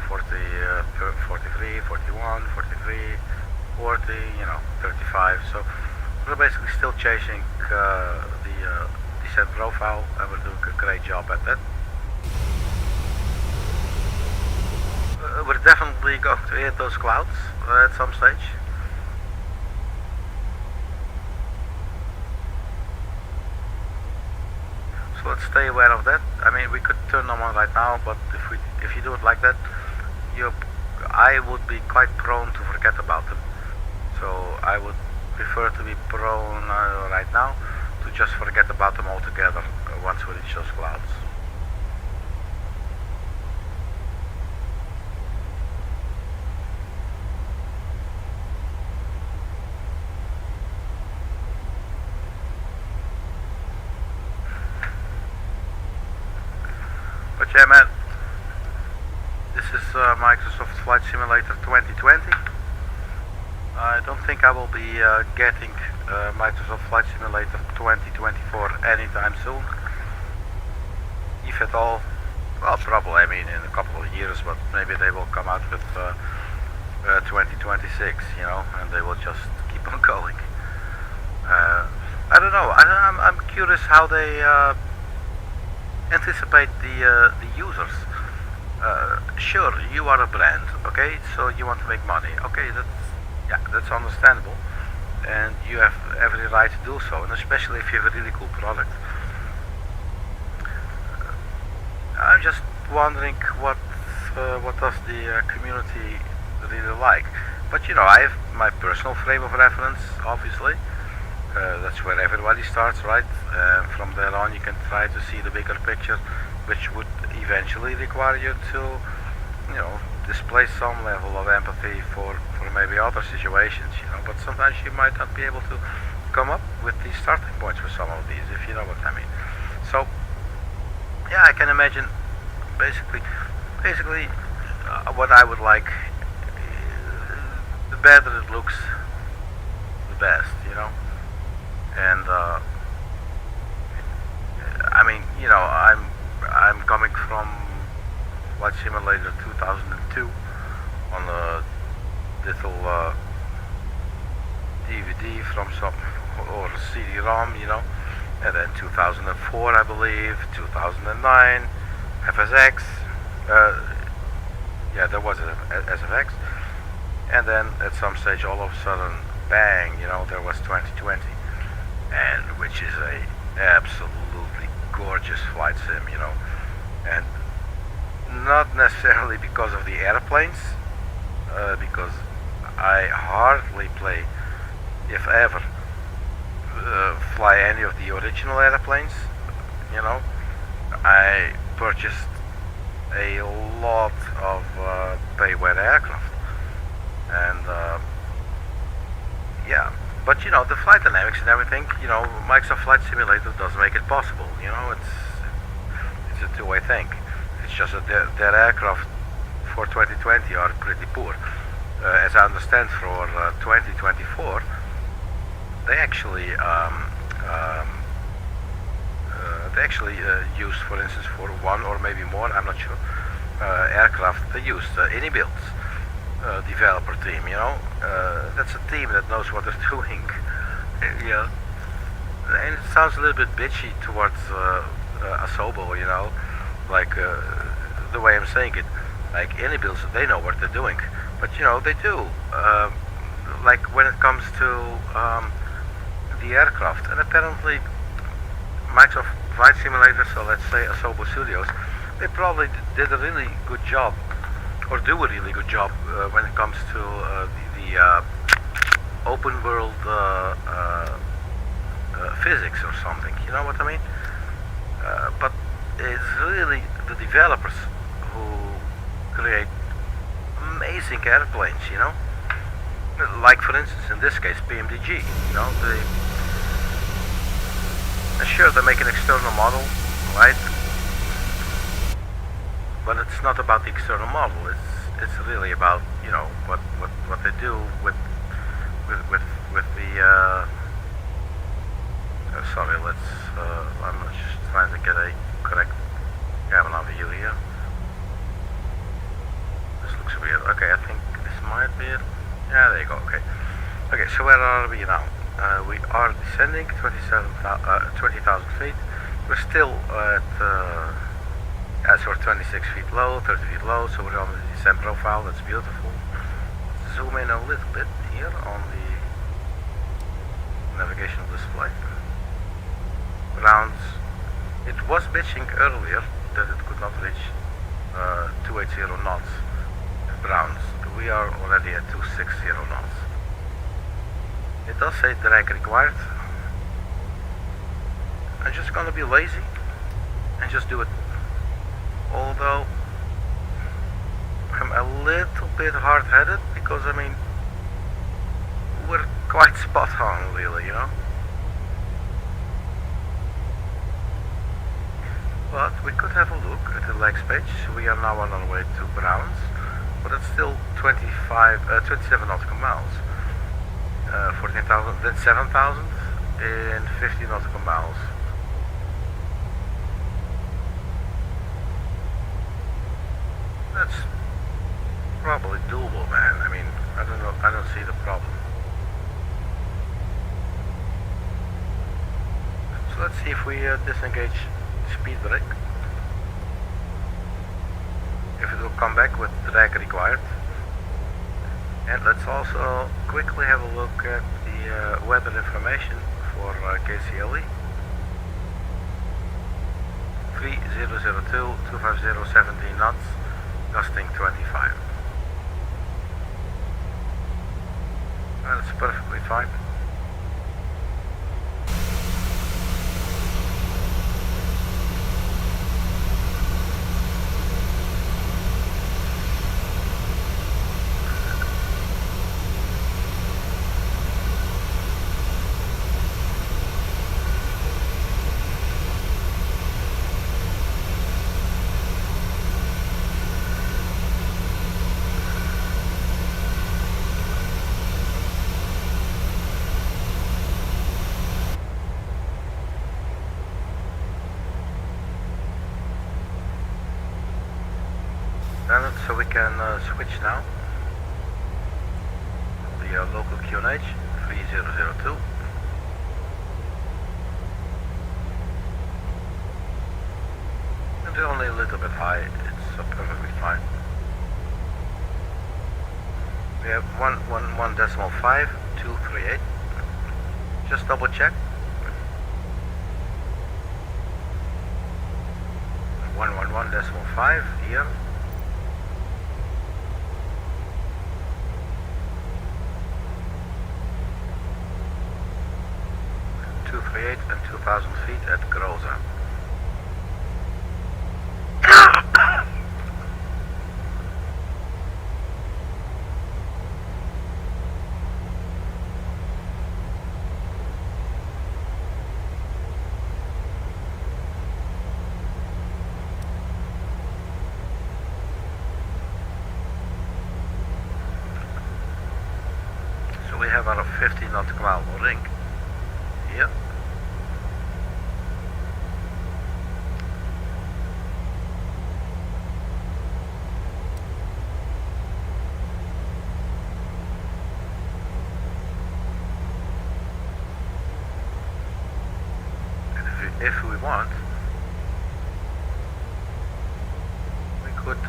43, 41, 43, 40, 35, so we're basically still chasing the descent profile, and we're doing a great job at that. We're definitely going to hit those clouds at some stage. So let's stay aware of that. I mean, we could turn them on right now, but if you do it like that, I would be quite prone to forget about them. So I would prefer to be prone right now to just forget about them altogether once we reach those clouds. But yeah, man, this is Microsoft Flight Simulator 2020. I don't think I will be getting Microsoft Flight Simulator 2024 anytime soon. If at all, well, probably, I mean, in a couple of years, but maybe they will come out with 2026, and they will just keep on going. I don't know, I'm curious how they anticipate the users. Sure, you are a brand, okay, so you want to make money, okay, that's understandable, and you have every right to do so, and especially if you have a really cool product. I'm just wondering what does the community really like. But I have my personal frame of reference, obviously. That's where everybody starts, right? From there on you can try to see the bigger picture, which would eventually require you to, display some level of empathy for maybe other situations, but sometimes you might not be able to come up with the starting points for some of these, if you know what I mean. So, yeah, I can imagine basically what I would like, the better it looks, the best, and I mean, I'm coming from Flight Simulator 2002 on a little DVD from some, or CD-ROM, and then 2004, I believe, 2009, FSX, yeah, there was a SFX, and then at some stage, all of a sudden, bang, you know, there was 2020, and which is a absolutely gorgeous flight sim, you know, and not necessarily because of the airplanes, because I hardly play, if ever, fly any of the original airplanes, you know. I purchased a lot of payware aircraft, and yeah, but you know, the flight dynamics and everything, you know, Microsoft Flight Simulator does make it possible, you know. It's a two-way thing. It's just that their aircraft for 2020 are pretty poor. As I understand, for 2024, they actually used, for instance, for one or maybe more, I'm not sure, aircraft, they used Anybuild's developer team, you know. That's a team that knows what they're doing, you know. And it sounds a little bit bitchy towards Asobo, you know, like the way I'm saying it. Like Anybuild's, they know what they're doing, but you know, they do. Like when it comes to the aircraft, and apparently Microsoft Flight Simulator, so let's say Asobo Studios, they probably did a really good job, or do a really good job when it comes to the open world physics or something, you know what I mean? But it's really the developers who create amazing airplanes, you know? Like, for instance, in this case, PMDG, you know, sure, they make an external model, right? But it's not about the external model. It's really about, you know, what they do with the. Sorry, let's. I'm just trying to get a correct camera view here. This looks weird. Okay, I think this might be it. Yeah, there you go. Okay. Okay, so where are we now? We are descending 20,000 feet. We're still at, as we're 26 feet low, 30 feet low, so we're on the descent profile. That's beautiful. Zoom in a little bit here on the navigational display. Grounds. It was bitching earlier that it could not reach 280 knots. Grounds. We are already at 260 knots. It does say drag required. I'm just gonna be lazy and just do it. Although I'm a little bit hard-headed because, I mean, we're quite spot on, really, you know. But we could have a look at the legs page. We are now on our way to Browns, but it's still 27 nautical miles. 14,000, then 7,000 in 50 nautical miles. That's probably doable, man. I mean, I don't know, I don't see the problem. So let's see if we disengage speed brake. If it will come back with drag required. And let's also quickly have a look at the weather information for KCLE. 3002, 250, 17 knots, gusting 25. That's perfectly fine. So we can switch now. The local QNH 3002. And they're only a little bit high, it's perfectly fine. We have 111.5238. Just double check. 111.5 here. 238 and 2,000 feet at Groza. So we have our 50 nautical mile ring here. If we want, we could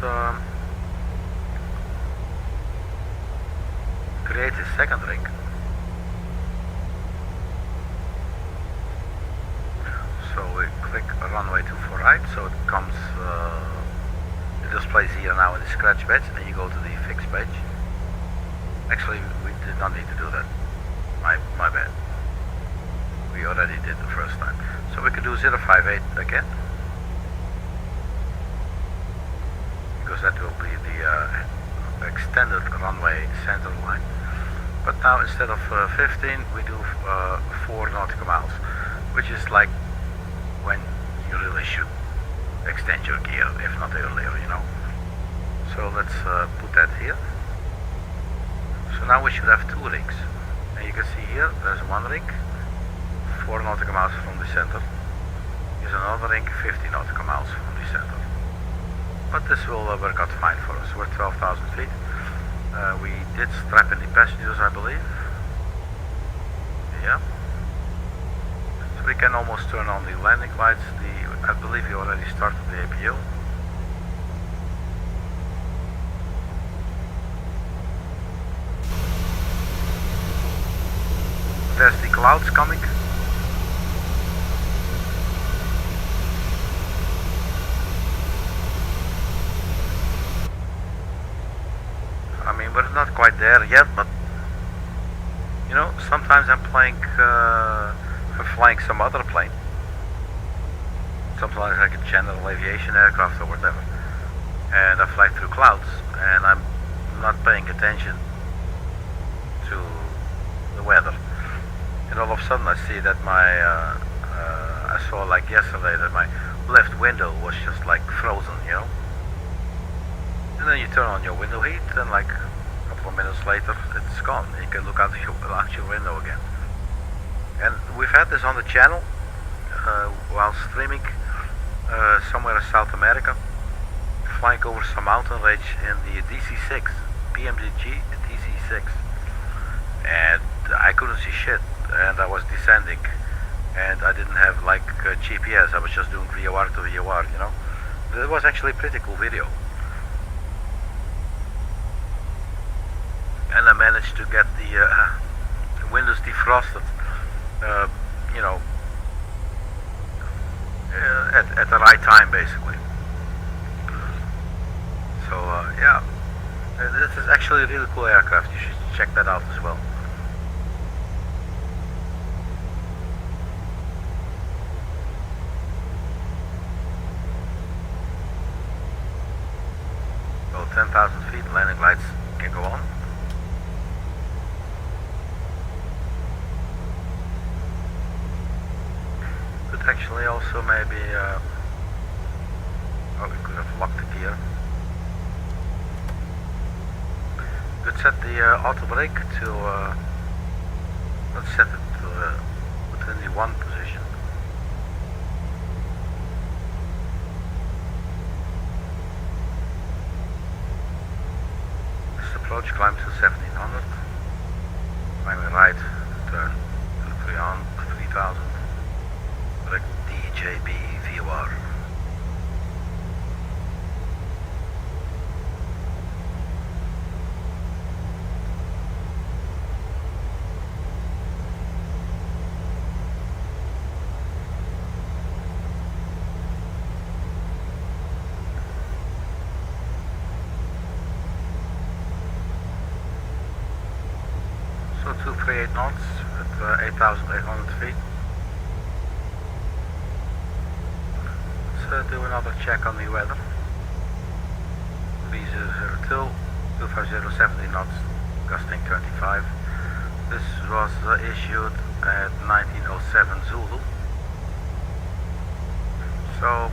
create a second ring. So we click runway 24 right, so it comes, it displays here now in the scratch page, and you go to the fix page. Actually, we did not need to do that. My bad. We already did the first time. So we could do 058 again, because that will be the extended runway center line. But now instead of 15, we do 4 nautical miles, which is like when you really should extend your gear, if not earlier, you know. So let's put that here. So now we should have 2 rings. And you can see here, there's 1 ring, 4 nautical miles from the center. Here's another ring, 50 nautical miles from the center. But this will work out fine for us. We're 12,000 feet. We did strap in the passengers, I believe. Yeah. So we can almost turn on the landing lights. I believe we already started the APU. There's the clouds coming. I mean, we're not quite there yet, but you know, sometimes I'm flying some other plane, sometimes like a general aviation aircraft or whatever, and I fly through clouds, and I'm not paying attention to the weather, and all of a sudden I see that I saw like yesterday that my left window was just like frozen, you know. And then you turn on your window heat, and like a couple of minutes later, it's gone. You can look out your window again. And we've had this on the channel while streaming somewhere in South America, flying over some mountain range in the DC-6, PMDG DC-6, and I couldn't see shit, and I was descending, and I didn't have like GPS. I was just doing VOR to VOR, you know. It was actually a pretty cool video. And I managed to get the windows defrosted, you know, at the right time, basically. So yeah, this is actually a really cool aircraft. You should check that out as well. So 10,000 feet, landing lights can go on. Actually also maybe oh, we could have locked the gear. Could set the auto brake to let's set it to within the 1 position. This approach, climb to 1700, climbing right, turn 23 on 3000. DJB VOR. So 238 knots at 8,800 feet. Let's do another check on the weather. 3002, 250 70 knots, gusting 25. This was issued at 1907 Zulu. So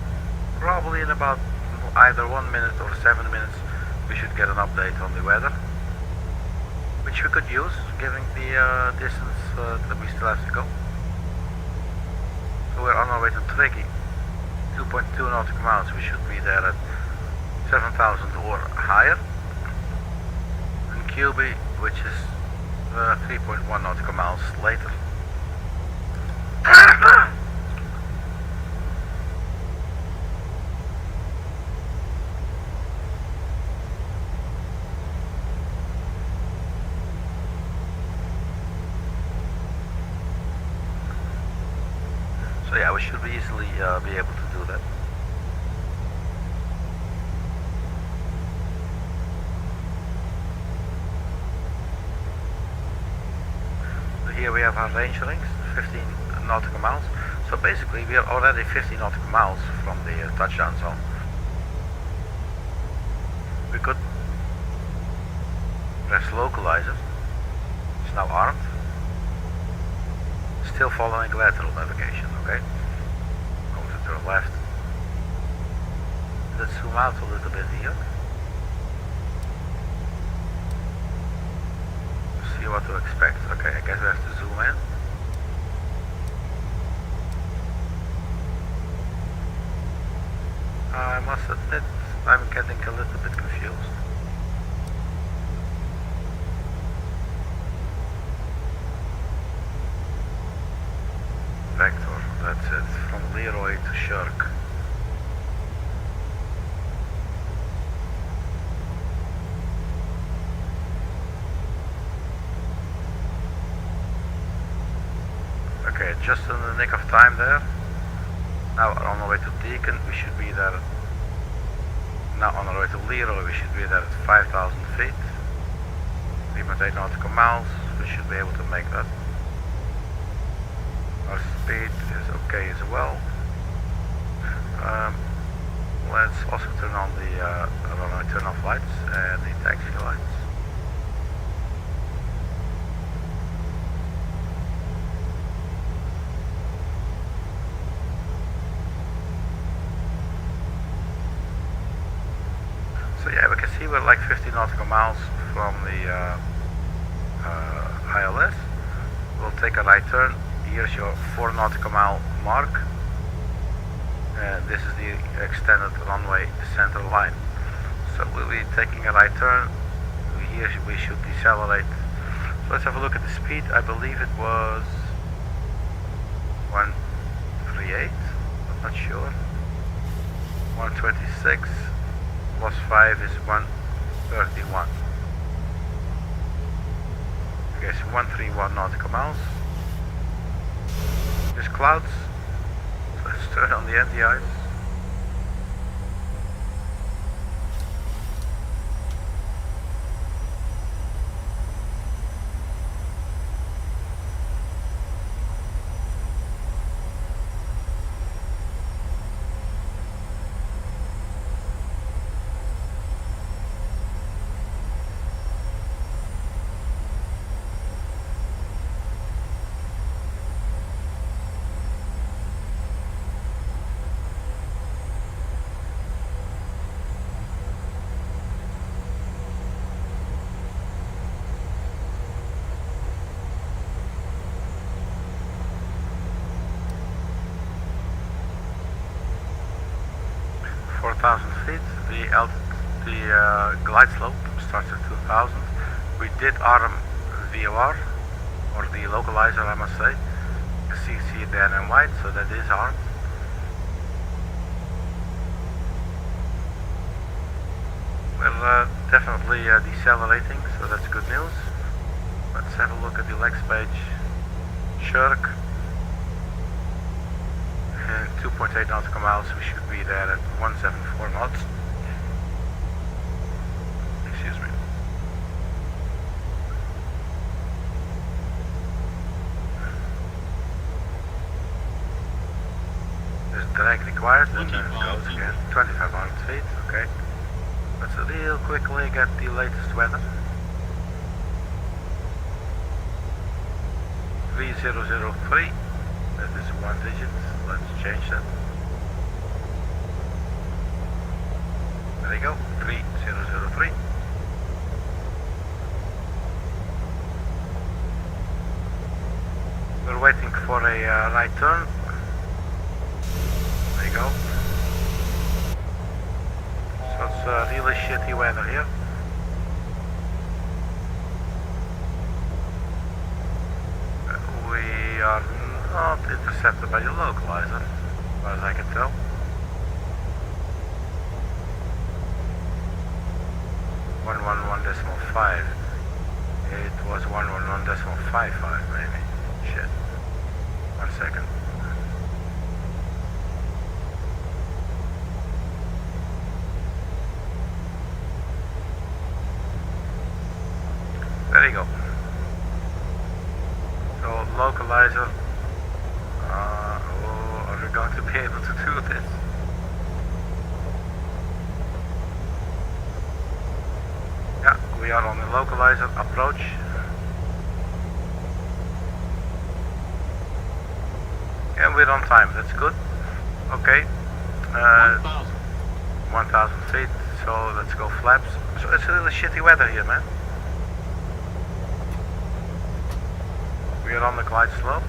probably in about either 1 minute or 7 minutes we should get an update on the weather, which we could use given the distance that we still have to go. So we're on our way to Tricky, 2.2 nautical miles. We should be there at 7,000 or higher. And QB, which is 3.1 nautical miles later. So yeah, we should be easily be able to do that. So here we have our range rings, 15 nautical miles. So basically we are already 50 nautical miles from the touchdown zone. We could press localizer. It's now armed. Still following lateral navigation, okay? Going to turn left. Let's zoom out a little bit here. See what to expect. Okay, I guess we have to zoom in. I must admit, I'm getting a little bit confused. Vector, that's it, from Leroy to Shirk. Okay, just in the nick of time there. Now on our way to Deacon, we should be there. Now on our way to Leroy, we should be there at 5,000 feet. 3.8 nautical miles, we should be able to make that. Our speed is okay as well. Let's also turn on the runway turn-off lights and the taxi lights. So yeah, we can see we're like 50 nautical miles from the ILS. We'll take a right turn. Here's your 4 nautical mile mark. This is the extended runway center line. So we'll be taking a right turn. Here we should decelerate. So let's have a look at the speed. I believe it was 138. I'm not sure. 126 plus 5 is 131. Okay, so 131 nautical miles. There's clouds, so let's turn on the NDIs. Feet. The glide slope starts at 2,000. We did arm VOR, or the localizer, I must say. You see it there in white, so that is armed. We're definitely decelerating, so that's good news. Let's have a look at the legs page. Shirk. 2.8 nautical miles, we should be there at 174 knots. Excuse me. feet, okay. Let's real quickly get the latest weather. 3003, that is 1 digit, let's change that. There you go, 3003. We're waiting for a right turn. There you go. So it's really shitty weather here. We are not intercepted by the localizer, as far as I can tell. .5. It was 111.55 maybe. Shit. 1 second. There you go. So localizer. Are we going to be able to do this? Yeah, we are on the localizer approach. And we're on time, that's good. Okay. 1,000 feet, so let's go flaps. So it's really shitty weather here, man. We are on the glide slope.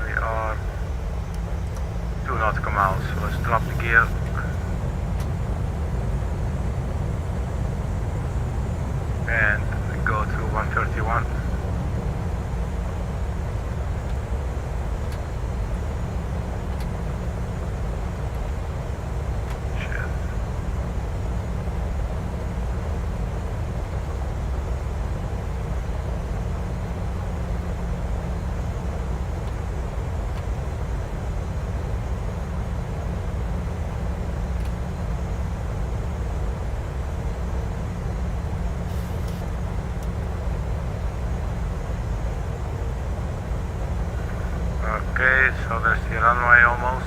We are 2 nautical miles, so let's drop the gear. And go to 131. Shit. Okay, so there's the runway almost.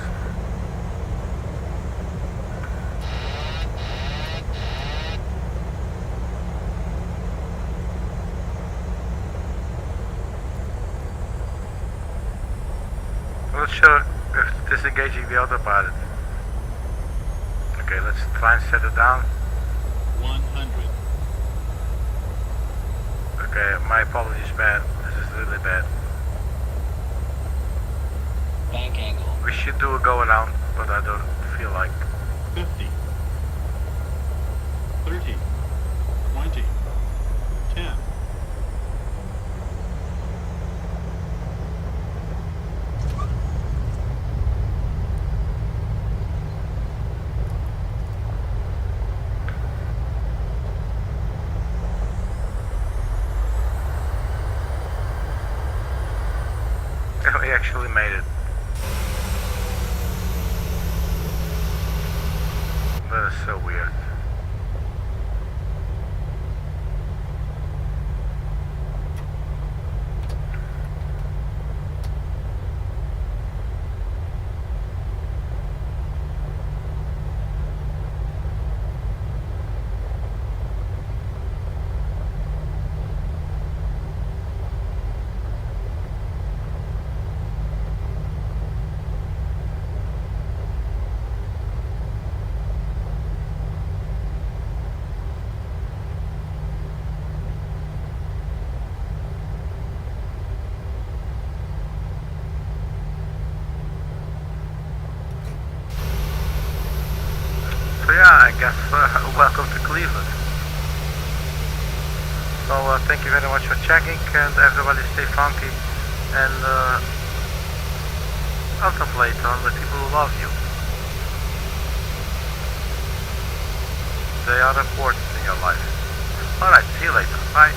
I'm not sure if disengaging the autopilot. Okay, let's try and set it down. 100. Okay, my apologies, man. This is really bad. Bank angle. We should do a go around, but I don't feel like. 50. 30. 20. 10. We actually made it. That is so weird. So yeah, I guess welcome to Cleveland. So thank you very much for checking, and everybody stay funky and contemplate on the people who love you. They are important in your life. Alright, see you later. Bye.